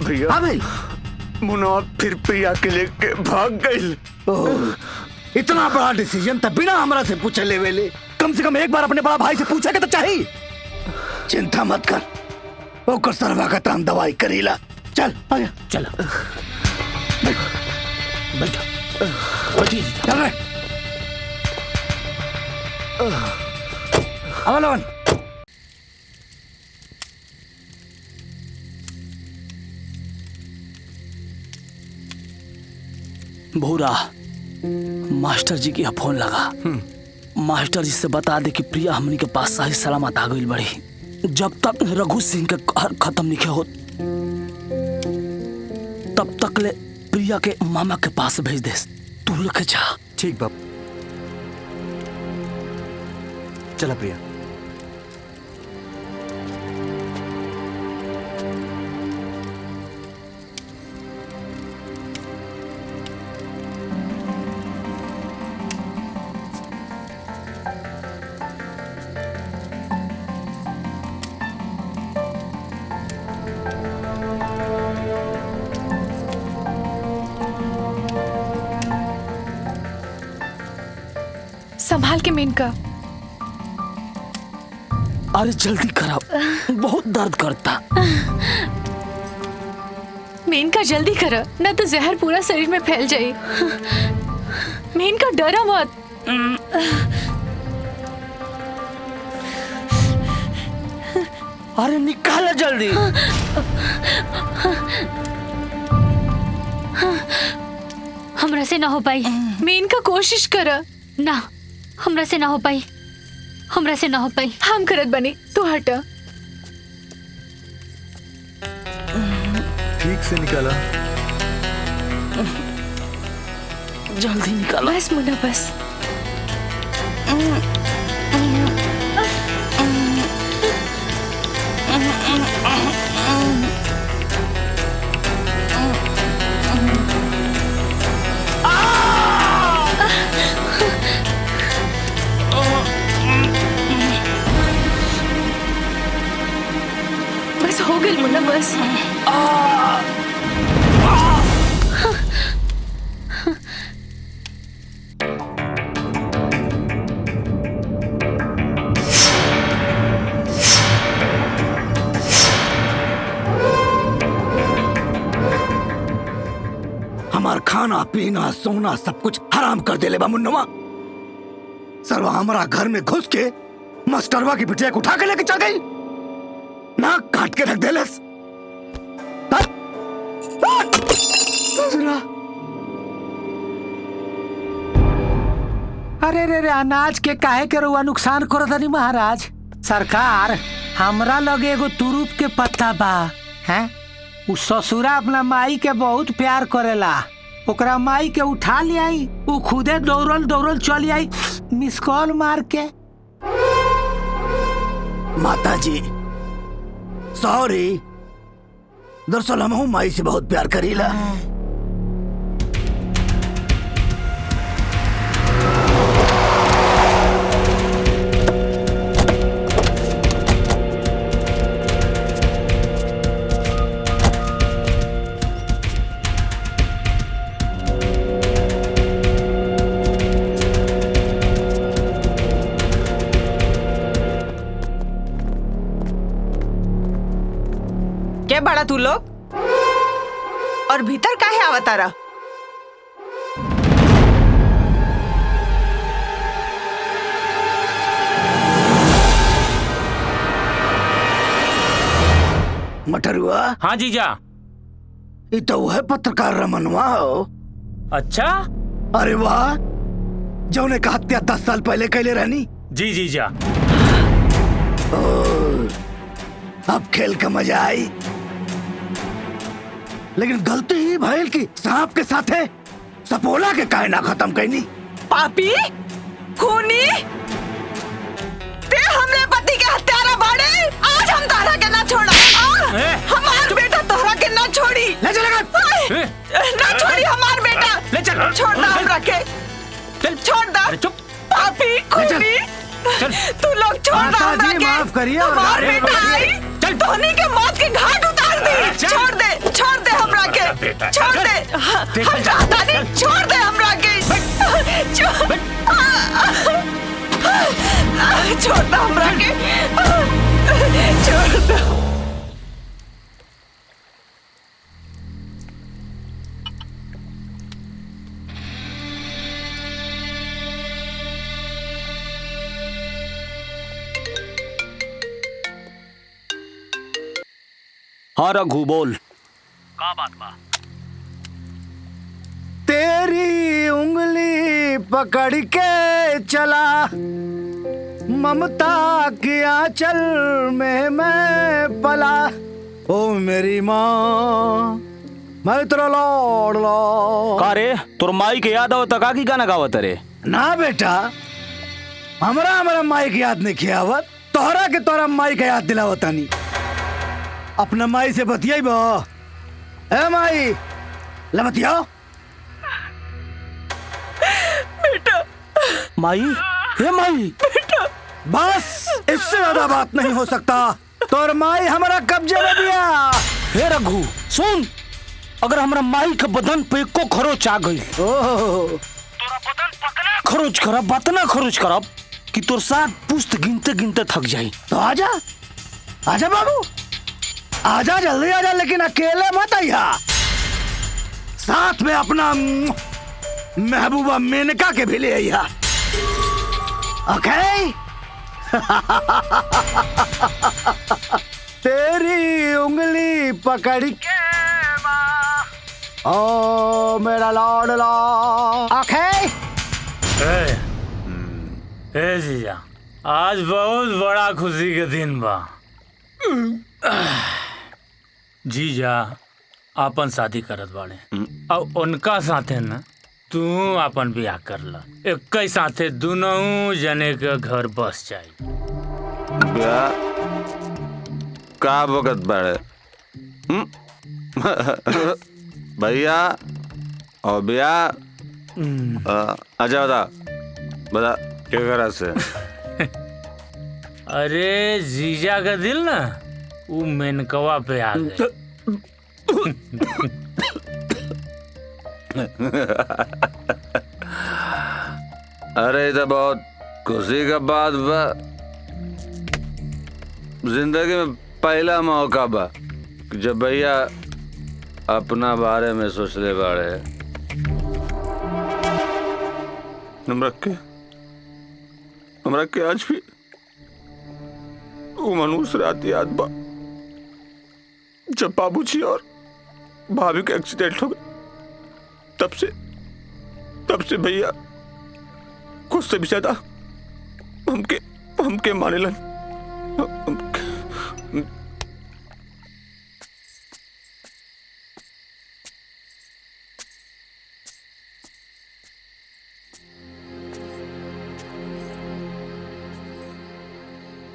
भैया हाँ भाई मुन्ना फिर प्रिया के लेके भाग गई। इतना बड़ा डिसीजन तब बिना हमरा से पूछे ले वेले कम से कम एक बार अपने बड़ा भाई से पूछा के तो चाहिए। चिंता मत कर ओकर सरवा का ताम दवाई करीला। चल आया चलो बैठो बैठी चल रहे अब लोन भूरा मास्टर जी की फोन लगा। मास्टर जी से बता दे कि प्रिया हमनी के पास सही सलामत आ गई बड़ी। जब तक रघु सिंह के कहर खत्म नहीं हो तब तक ले प्रिया के मामा के पास भेज दे। तू रखे जा। ठीक बाप। चला प्रिया। संभाल के मेनका। अरे जल्दी कराओ बहुत दर्द करता। मेनका जल्दी करो ना तो जहर पूरा शरीर में फैल जाए। मेनका डरा मत। अरे निकालो जल्दी। हमरा से ना हो पाई। मेनका कोशिश कर ना हमरा से ना हो पाई। हमरा से ना हो पाई। हम करत बनी तू हट। ठीक से निकाला। जल्दी निकालो। बस मुन्ना बस। बस हो गई मुन्ना बस। हमार खाना पीना सोना सब कुछ हराम कर देले बा मुन्नवा। सरवा हमारा घर में घुस के मास्टरवा की बिटिया को उठा के लेके चल गई। नाक काट के रख देलस। अरे रे रे अनाज के काहे के रुआ नुकसान करत हनी महाराज। सरकार हमरा लगे एगो तुरुप के पत्ता बा हैं। उ ससुरा अपना माई के बहुत प्यार करेला। ओकरा माई के उठा ले आई उ खुदे दौड़ल दौड़ल चली आई मिस कॉल मार के। माता जी सॉरी दरअसल हम माई से बहुत प्यार करीला। क्या बड़ा तू लोग और भीतर काहे आवतारा? मटरुआ। हाँ जीजा। ये तो है पत्रकार रमनवा हो। अच्छा। अरे वाह जौने का हत्या 10 साल पहले कैले रहनी। जी जीजा। अब खेल का मजा आई लेकिन गलती ही भइल की सांप के साथे सपोला के काहे ना खत्म कैनी। पापी खूनी ते हमरे पति के हत्यारा बाड़े। आज हम तारा के ना छोड़ा। हमार बेटा तोहरा के ना छोड़ी। ले चलेगा ना छोड़ी हमार बेटा। ले चल। छोड़ दा हमरा के। चल छोड़ दा। अरे चुप। पापी खूनी तू लोग छोड़ दा हमरा के। माफ करिए। हमार बेटा आई चल धोनी के मौत के घाट उतार दी। छोड़ दे छोड़ देखल जा। दादी छोड़ दे हमरा के। छोड़ दे हमरा के। छोड़ दे। हाँ रघु बोल। का बात बा? तेरी उंगली पकड़ के चला, ममता की आंचल में मैं पला। ओ मेरी माँ मैं तेरा लाडला। का रे तोर माई के याद आवत का की गाना गावत रे? ना बेटा, हमरा माई की याद नहीं खियावत, तोहरा के तोरा माई का याद दिलावतानी। अपना माई से बतियाई बा। ए माई ले बतियाओ। बेटा माई, हे माई बेटा, बस इससे ज्यादा बात नहीं हो सकता। तोर माई हमारा कब्जे में दिया। हे रघु सुन, अगर हमरा माई के बदन पे एको खरोच आ गई, खरोच करब, बात ना खरोच करब कि तोर साथ पुस्त गिनते गिनते थक जाई। तो आजा, आजा बाबू, आजा जल्दी आजा, लेकिन अकेले मत आइया। साथ में अपना महबूबा मेनका के भी ले आइया। ओके? तेरी उंगली पकड़ के ओ मेरा लाडला। ओके? ए जीजा, आज बहुत बड़ा खुशी के दिन बा। जीजा आपन शादी करत बाड़े और उनका साथे न तू आपन ब्याह कर ला। एक साथे दोनों जने के घर बस जाई। ब्याह का वक्त बाड़े भैया और ब्याह। अच्छा बता क्या करा से? अरे जीजा का दिल ना वो मेनकवा पे आ गए। अरे तो बहुत खुशी का बात बा। जिंदगी में पहला मौका बा जब भैया अपना बारे में सोचले बाड़े। हमरा के आज भी वो मनुष्य रात याद बा जब बाबूजी और भाभी का एक्सीडेंट हो गया। तब से भैया खुद से भी ज्यादा हमके मानेलन।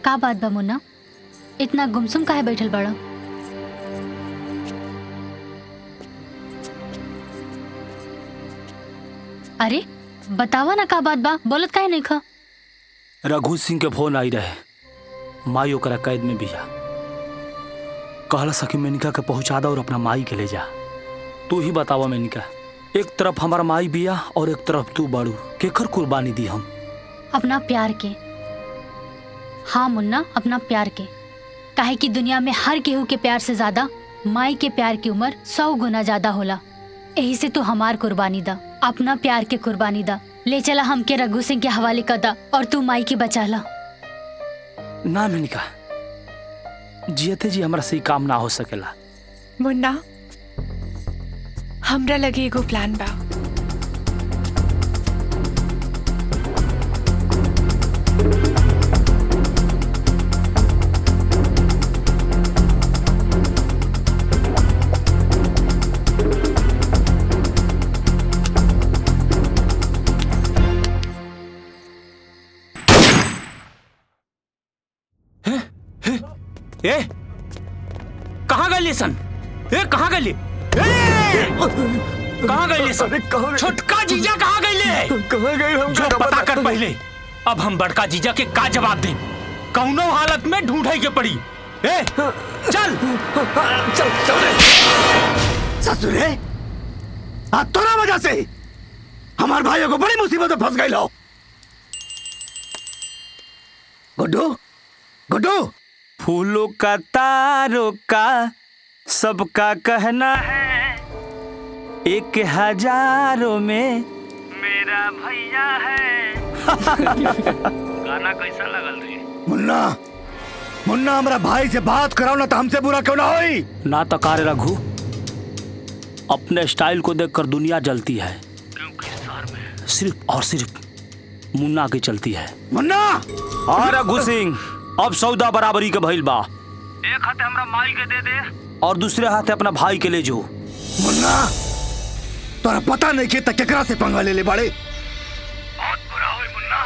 का बात बा मुन्ना, इतना गुमसुम काहे बैठल बड़ा? अरे बतावा ना का बात बा, बोलत काहे नहीं खा? रघु सिंह के फोन आई रहे, माई ओकरा कैद में बिया। कहला सकी मेनिका के पहुंचा दो और अपना माई के ले जा। तू ही बतावा मेनिका, एक तरफ हमारा माई बिया और एक तरफ तू बाड़ू, केकर कुर्बानी दी हम? अपना प्यार के। हाँ मुन्ना, अपना प्यार के। काहे कि दुनिया में हर केहू के प्यार से ज्यादा माई के प्यार की उम्र 100 गुना ज्यादा होला। यही से तू हमार कुर्बानी दा, अपना प्यार के कुर्बानी दा। ले चला हमके रघु सिंह के हवाले कर दा और तू माई की बचा ला। ना मेनिका, जियते जी हमरा से काम ना हो सकेला। मुन्ना, हमरा लगे एगो प्लान बा। ए कहाँ गए सन? ए कहाँ गए? कहाँ गए सन? छोटका जीजा कहाँ गए? कहाँ गए हम? जो पता कर पहले, अब हम बड़का जीजा के का जवाब दें? कौनो हालत में ढूंढे के पड़ी। ए चल चल चल। ससुरे आज तोरा वजह से हमार भाइयों को बड़ी मुसीबत में फंस गई लो। गुड्डू गुड्डू फूलों का तारों का सबका कहना है, 1000 में मेरा भैया है। गाना कैसा लगल रे? मुन्ना मुन्ना हमारा भाई से बात कराओ ना, तो हमसे बुरा क्यों ना होई। ना तो कार्य रघु, अपने स्टाइल को देखकर दुनिया जलती है, सिर्फ और सिर्फ मुन्ना की चलती है। मुन्ना और रघु सिंह, अब सौदा बराबरी के भइल बा। एक हाथ हमरा माई के दे दे और दूसरे हाथ अपना भाई के ले जो। मुन्ना तोरा पता नहीं कि केकरा से पंगा ले बड़े। बहुत बुरा होई मुन्ना।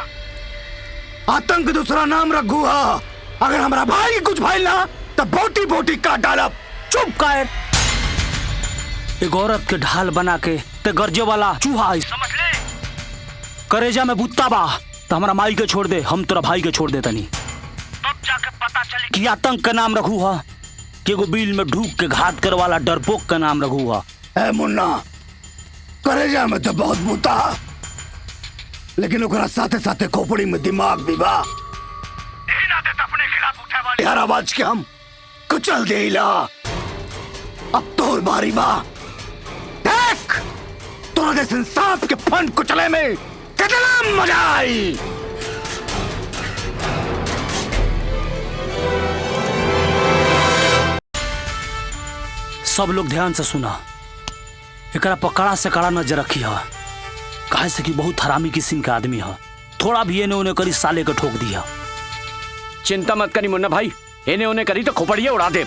आतंक दूसरा नाम रघु है। अगर हमारा भाई की कुछ भइल ना तो बोटी बोटी काट डालब। चुप कर। एक औरत के ढाल बना के ते गर्जे वाला चूहा समझ ले। करेजा में बुत्ता बा तो हमारा माई के छोड़ दे, हम तोरा भाई के छोड़ दे तनी। तब जाके पता चले कि आतंक का नाम रघु है, कि एगो बिल में ढूक के घात करे वाला डरपोक का नाम रघु है। ए मुन्ना, करेजा में तो बहुत बुता, लेकिन ओकरा साथे साथे खोपड़ी में दिमाग भी बा। अपने खिलाफ उठे वाली यार आवाज के हम कुचल देला। अब तोर बारी बा। देख तोरा जैसे सांप के फन कुचले में कितना मजा आई। सब लोग ध्यान से सुना, एकरा पकड़ा से कड़ा नजर रखी है, काहे से कि बहुत हरामी किस्म का आदमी है। थोड़ा भी एने ओने करी साले के ठोक दिया। चिंता मत करी मुन्ना भाई, एने ओने करी तो खोपड़िया उड़ा दे।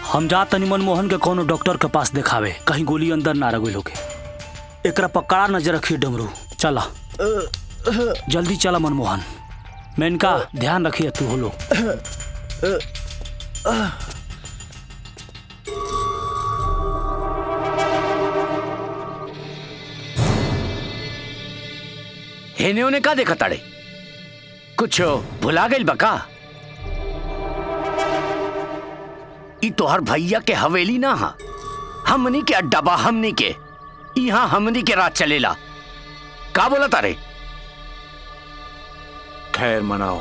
हम जा तनी मनमोहन के कोनो डॉक्टर के पास दिखावे, कहीं गोली अंदर ना रगो लोगे। एकरा पकड़ा नजर रखिए डमरू। चला जल्दी चला मनमोहन। मैं इनका ध्यान रखिए तू हो लोग। हेने ओने का देखा ताड़े, कुछ भुला गई बका। ई तोहर भैया के हवेली ना हा, हमनी के अड्डा बा, हमनी के यहाँ हमनी के रात चलेला। का बोला तारे? खैर मनाओ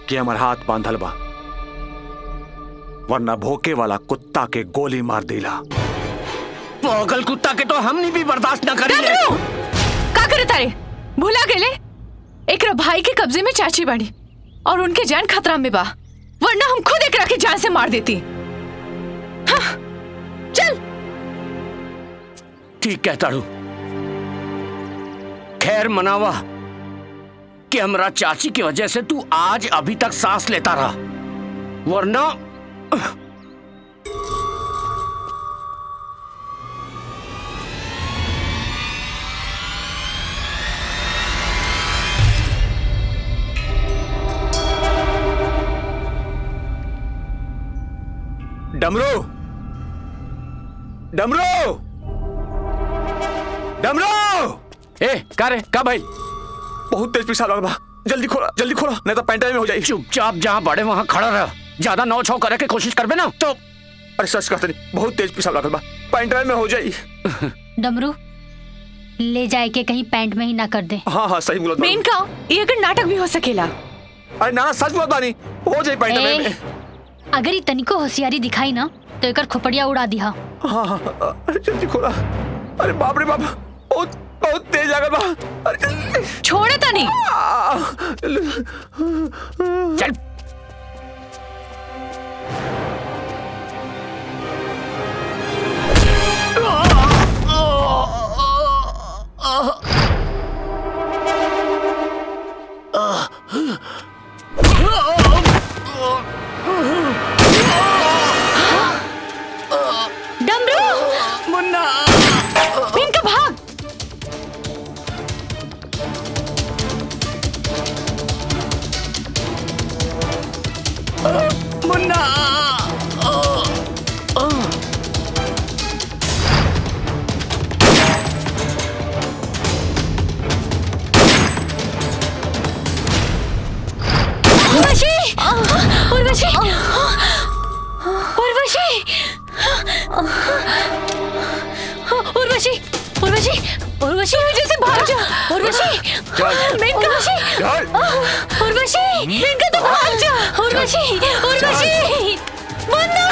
कि हमार हाथ बांधल बा, वरना भोके वाला कुत्ता के गोली मार देला। पागल कुत्ता के तो हमनी भी बर्दाश्त न करेंगे। का करे तारे? भूला गेले एकरा भाई के कब्जे में चाची बाड़ी और उनके जान खतरा में बा, वरना हम खुद एकरा के जान से मार देती। हाँ, चल। ठीक कहता हूँ। खैर मनावा कि हमरा चाची की वजह से तू आज अभी तक सांस लेता रहा, वरना डमरू डमरू डमरू। का रे का भाई? बहुत तेज पेशाब लगा बा, जल्दी खोला नहीं तो पैंटा में हो जाए। चुपचाप जहाँ बड़े वहाँ खड़ा रह, ज्यादा नौ छौ करे के कोशिश करबे ना तो। अरे सच कहते नहीं, बहुत तेज पेशाब लगा बा, पैंटा में हो जाए। डमरू ले जाए के कहीं पैंट में ही ना कर दे। हाँ सही बोला। मेनका ये अगर नाटक भी हो सकेला। अरे ना सच बोला बानी, हो जाए पैंटा में। अगर ये तनिको होशियारी दिखाई ना तो एकर खोपड़िया उड़ा दिहा। हाँ जल्दी खोला। अरे बाप रे बाप, बहुत तेज आ गया बा। अरे जल्दी छोड़े तनी। चल डमरू मुन्ना इनका भाग। जा उर्वशी मेनका उर्वशी मेनका तो भाग जा उर्वशी मुन्ना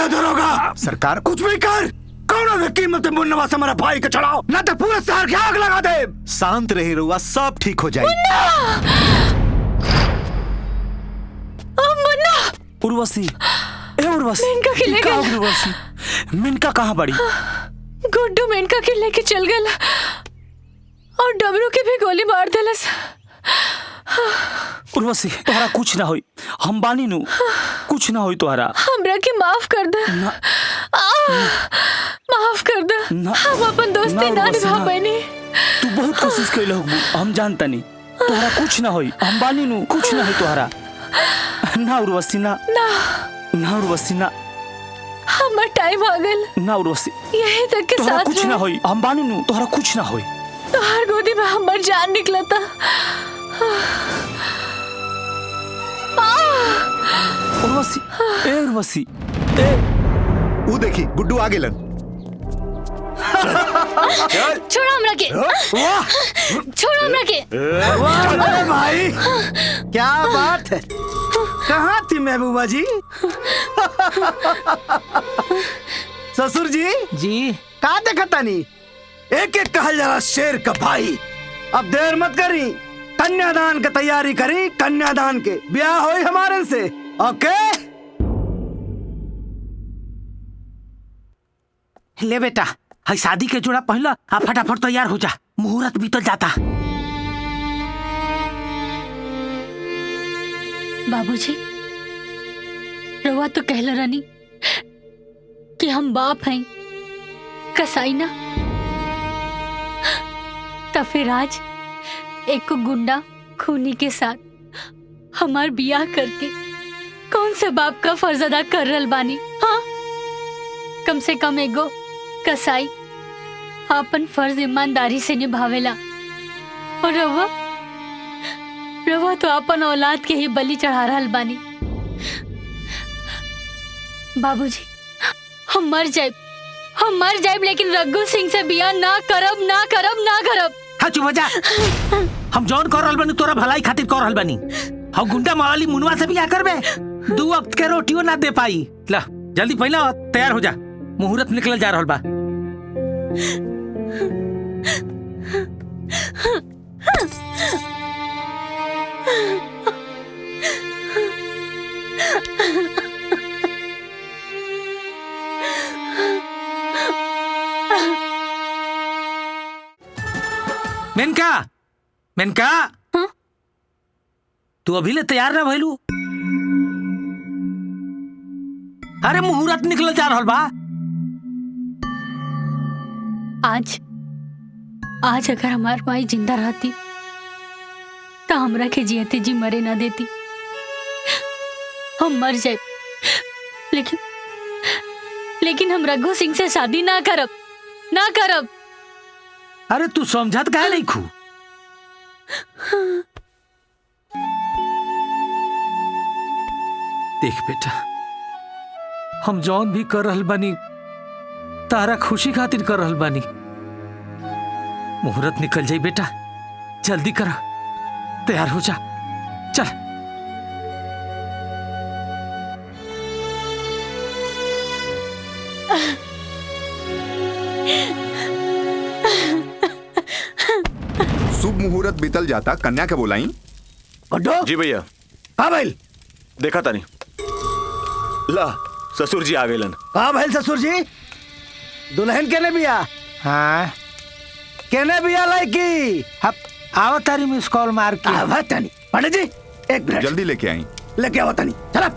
दरोगा सरकार कुछ भी कर कौन भी कीमत मुन्नवा से हमारा भाई को चढ़ाओ ना तो पूरे शहर की आग लगा दे। शांत रही रुआ, सब ठीक हो जाएगी। मुन्ना उर्वशी ए उर्वशी मेनका के ले गया। उर्वशी मेनका कहाँ बड़ी? गुड्डू मेनका के लेके चल गया और डबरू के भी गोली मार देलस। उर्वशी तोहरा कुछ ना होई, हम बानी नु, कुछ ना होई तोहरा। हमरा के माफ कर दे, माफ कर दे। हम अपन दोस्ती ना निभा पानी। तू बहुत कोशिश कैले हो, हम जानता नहीं। तोहरा कुछ ना होई, हम बानी नु, कुछ ना होई तोहरा। ना उर्वशी ना उर्वशी ना, हमार टाइम आ गल ना उर्वशी, यही तक के तोहरा साथ कुछ ना होई, हम बानी नु, तोहरा कुछ ना होई। तोहर गोदी में हमार जान निकला था। उर्वशी ए उर्वशी ए वो देखी गुड्डू आ गेलन। छोड़ो हमरा के, छोड़ो हमरा के। अरे भाई क्या बात है, कहाँ थी महबूबा जी? ससुर जी का देखता नहीं, एक एक कहल जरा शेर का भाई। अब देर मत करी, कन्यादान की तैयारी करी, कन्यादान के ब्याह होई हमारे से। ओके ले बेटा, है शादी के जोड़ा पहला, आप फटाफट तैयार हो जा, मुहूर्त बीतल जाता। बाबूजी रवा तो कहला रानी कि हम बाप हैं, कसाई ना। तो फिर आज एक गुंडा खूनी के साथ हमार बियाह करके कौन से बाप का फर्ज अदा कर रहल बानी? हाँ, कम से कम एगो कसाई अपन फर्ज ईमानदारी से निभावेला, और रवा तो अपन औलाद के ही बलि चढ़ा रहल बानी। बाबूजी हम मर जाए, लेकिन रघु सिंह से बियाह ना करब। हाँ चुप हो जा, हम जौन कर रहल बानी तोरा भलाई खातिर कर रहल बानी। हम गुंडा मावाली मुनवा से बियाह करबे, 2 वक्त के रोटियो ना दे पाई। ला जल्दी पहला तैयार हो जा, मुहूर्त निकल जा रहल बा। मेनका तू अभी ले तैयार ना भइलू? अरे मुहूर्त निकल जा रहल बा। आज अगर हमार माई जिंदा रहती तो हमरा के जियते जी मरे ना देती। हम मर जाए, लेकिन हम रघु सिंह से शादी ना करब। अरे तू समझत काहे नहीं खू? देख बेटा, हम जौन भी कर रहल बानी तारा खुशी खातिर कर रहल बानी। मुहूर्त निकल जाई बेटा, जल्दी करा, तैयार हो जा, चल। शुभ मुहूर्त बीतल जाता, कन्या के बोलाई। जी भैया। हाँ भाई देखा था नहीं, ला ससुर जी आ गए। हाँ भाई ससुर जी, दुल्हन केने बिया? हाँ केने बिया लाइकी? आओ तारी मिस कॉल मार के। आवत नहीं पंडित जी, एक मिनट जल्दी लेके आई। लेके आवत नहीं, चल।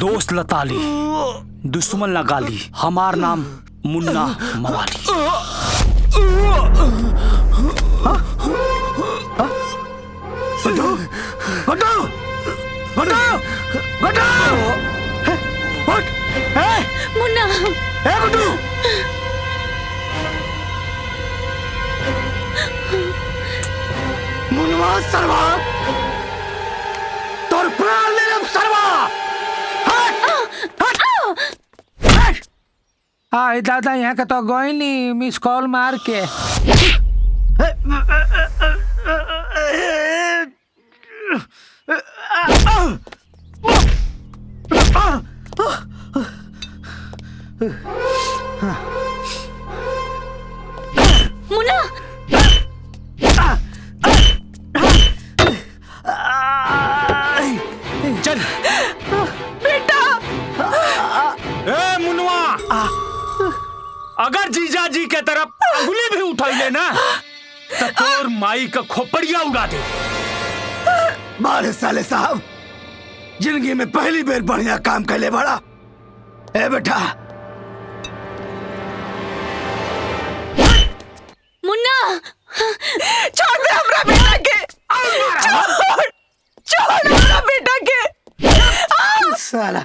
दोस्त लताली, दुश्मन लगाली, हमार नाम मुन्ना मवाली। मुन्ना मुन्ना सर्वा तोर प्राण ले लब सर्वा। आए दादा यहाँ के तो गई नहीं, मिस कॉल मार के। मुन्ना चल बेटा। ए मुन्नुआ, अगर जीजा जी के तरफ अंगुली भी उठाइले ना तो तोर माई का खोपड़िया उड़ा दे। बारे साले साहब, जिंदगी में पहली बार बढ़िया काम कर ले बड़ा। ए बेटा मुन्ना छोड़ दे हमरा बेटा के, छोड़ हमरा बेटा के। साला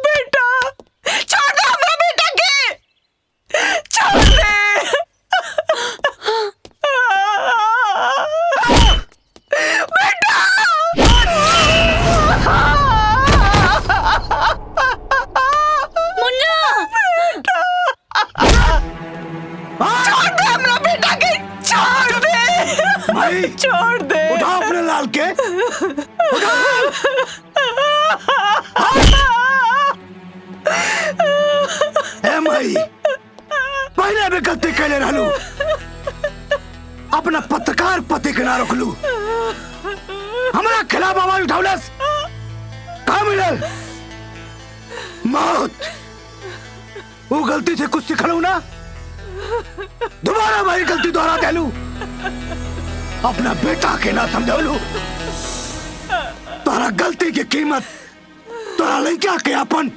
बेटा छोड़ दे हमरा बेटा के, छोड़ दे। बेटा मुन्ना छोड़ दे हमरा बेटा के, छोड़ दे भाई, छोड़ दे। उठाओ अपने लाल के, ए माई, पहले भी गलती कैले रहलू, अपना पत्रकार पति के ना रोकलू, हमारा खिलाफ आवाज उठावलस, कहाँ मिलल? मौत। वो गलती से कुछ सिखलू ना, दोबारा भाई गलती दोहरा देलू, अपना बेटा के ना समझलू। तोरा गलती की कीमत तोरा लड़का के अपन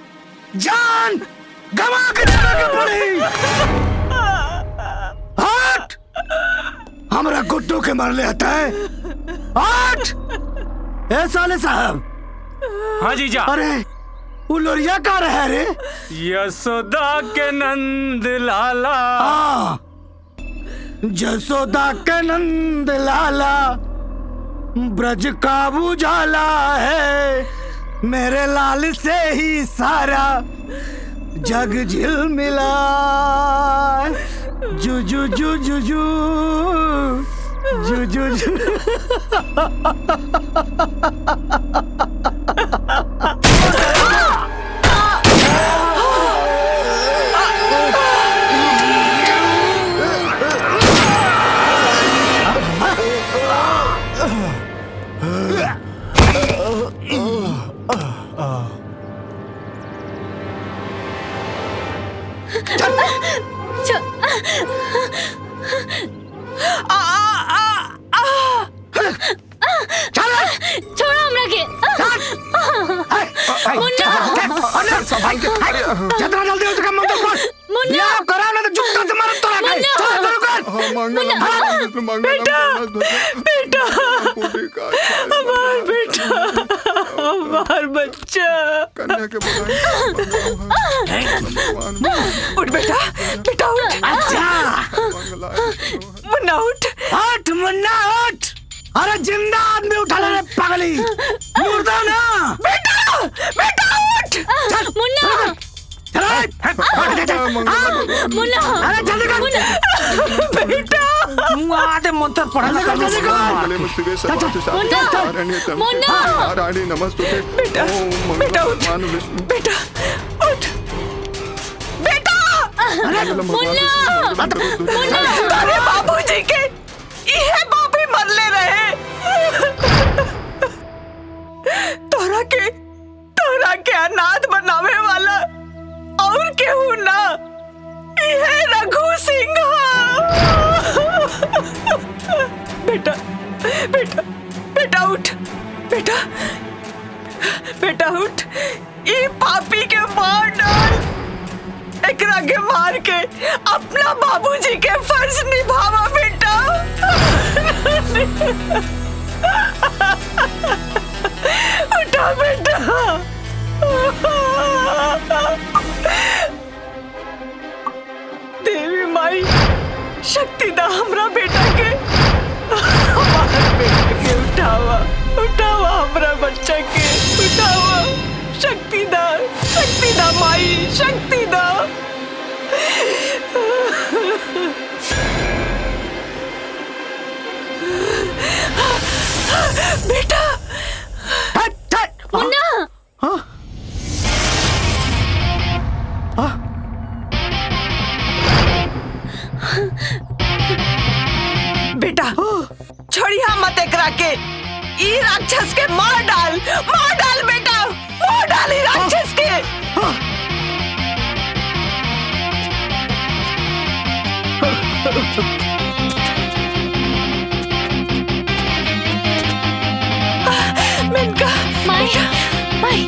जान गवा के देने के पड़ी। हट, हमरा गुड्डू के मारले आता है। हट। ए साले साहब। हाँ जीजा। अरे वो लोरिया का रहा रे? यशोदा के नंद लाला। हाँ, यशोदा के नंद लाला, ब्रज का उजाला है, मेरे लाल से ही सारा जग झिलमिला। जू जू जू जू जू जू जू जू। छोड़ो हमरा के। जितना जल्दी हो सके मंदिर पहुंच। मुन्ना करा ना तो जूता से मारो तो लगे। चल चल कर। बेटा बेटा हमार बेटा, हमार बच्चा। उठ बेटा, बेटा उठ। अच्छा मुन्ना उठ। हट मुन्ना हट। अरे जिंदा आदमी उठा ले पागली, मुर्दा ना। बेटा बेटा उठ। मुन्ना मुन्ना अरे जल्दी कर बेटा। मुँह आते मंत्र पढ़ना कर जल्दी कर। नारायणी नमस्तुते। बेटा बेटा उठ, बेटा उठ, बेटा। मुन्ना अरे बाबूजी के ये बाबी मरले रहे। तोरा के अनाथ बनावे वाला और केहू ना, ये रघु सिंह। बेटा बेटा बेटा उठ, बेटा बेटा उठ, ई पापी के मार डाल, एकरा के मार के अपना बाबूजी के फर्ज निभावा बेटा। उठा बेटा। देवी माई शक्ति दा हमरा बेटा के, हमारा बेटा के उठावा, उठावा हमरा बच्चा के, उठावा। शक्ति दा माई, शक्ति दा। बेटा मुन्ना, बेटा छोड़िया मत एकरा के, ई राक्षस के मार डाल बेटा, मार डाल ई राक्षस के। मेनका माई, माई।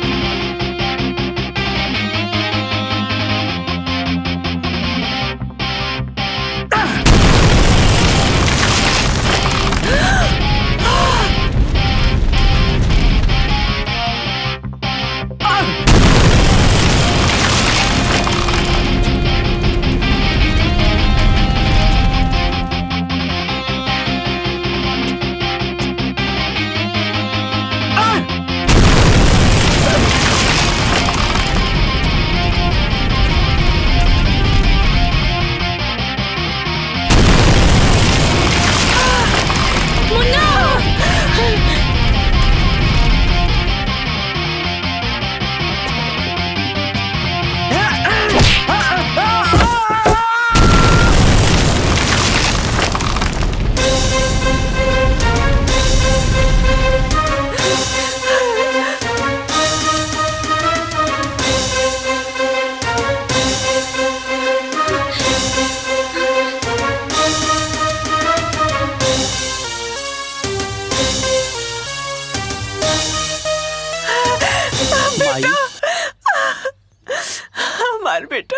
हमार बेटा।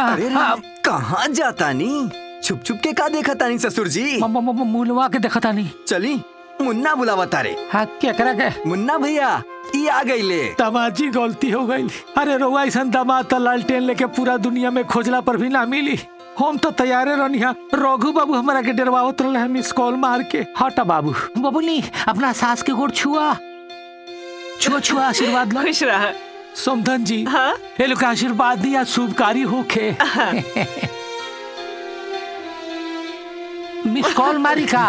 अरे कहाँ जाता नी? छुप छुप के का देखा तानी ससुर जी? मुलवा के देखा तानी। चली मुन्ना बुलावा तारे। हाँ क्या करा के? मुन्ना भैया ई आ गई ले। दामाजी गलती हो गई। अरे रोवा ऐसा दामाद तो लालटेन लेके पूरा दुनिया में खोजला पर भी ना मिली। हम तो तैयारे रनिया। रघु बाबू हमारा के डरवावत रहे, मिस कॉल मार के। हटा बाबू। बबुली अपना सास के गोड़ छुआ छुआ आशीर्वाद लो। खुश रहा समधन जी। हाँ? ये लोग आशीर्वाद दिया, शुभ कार्य होके। हाँ। मिस कॉल मारी का।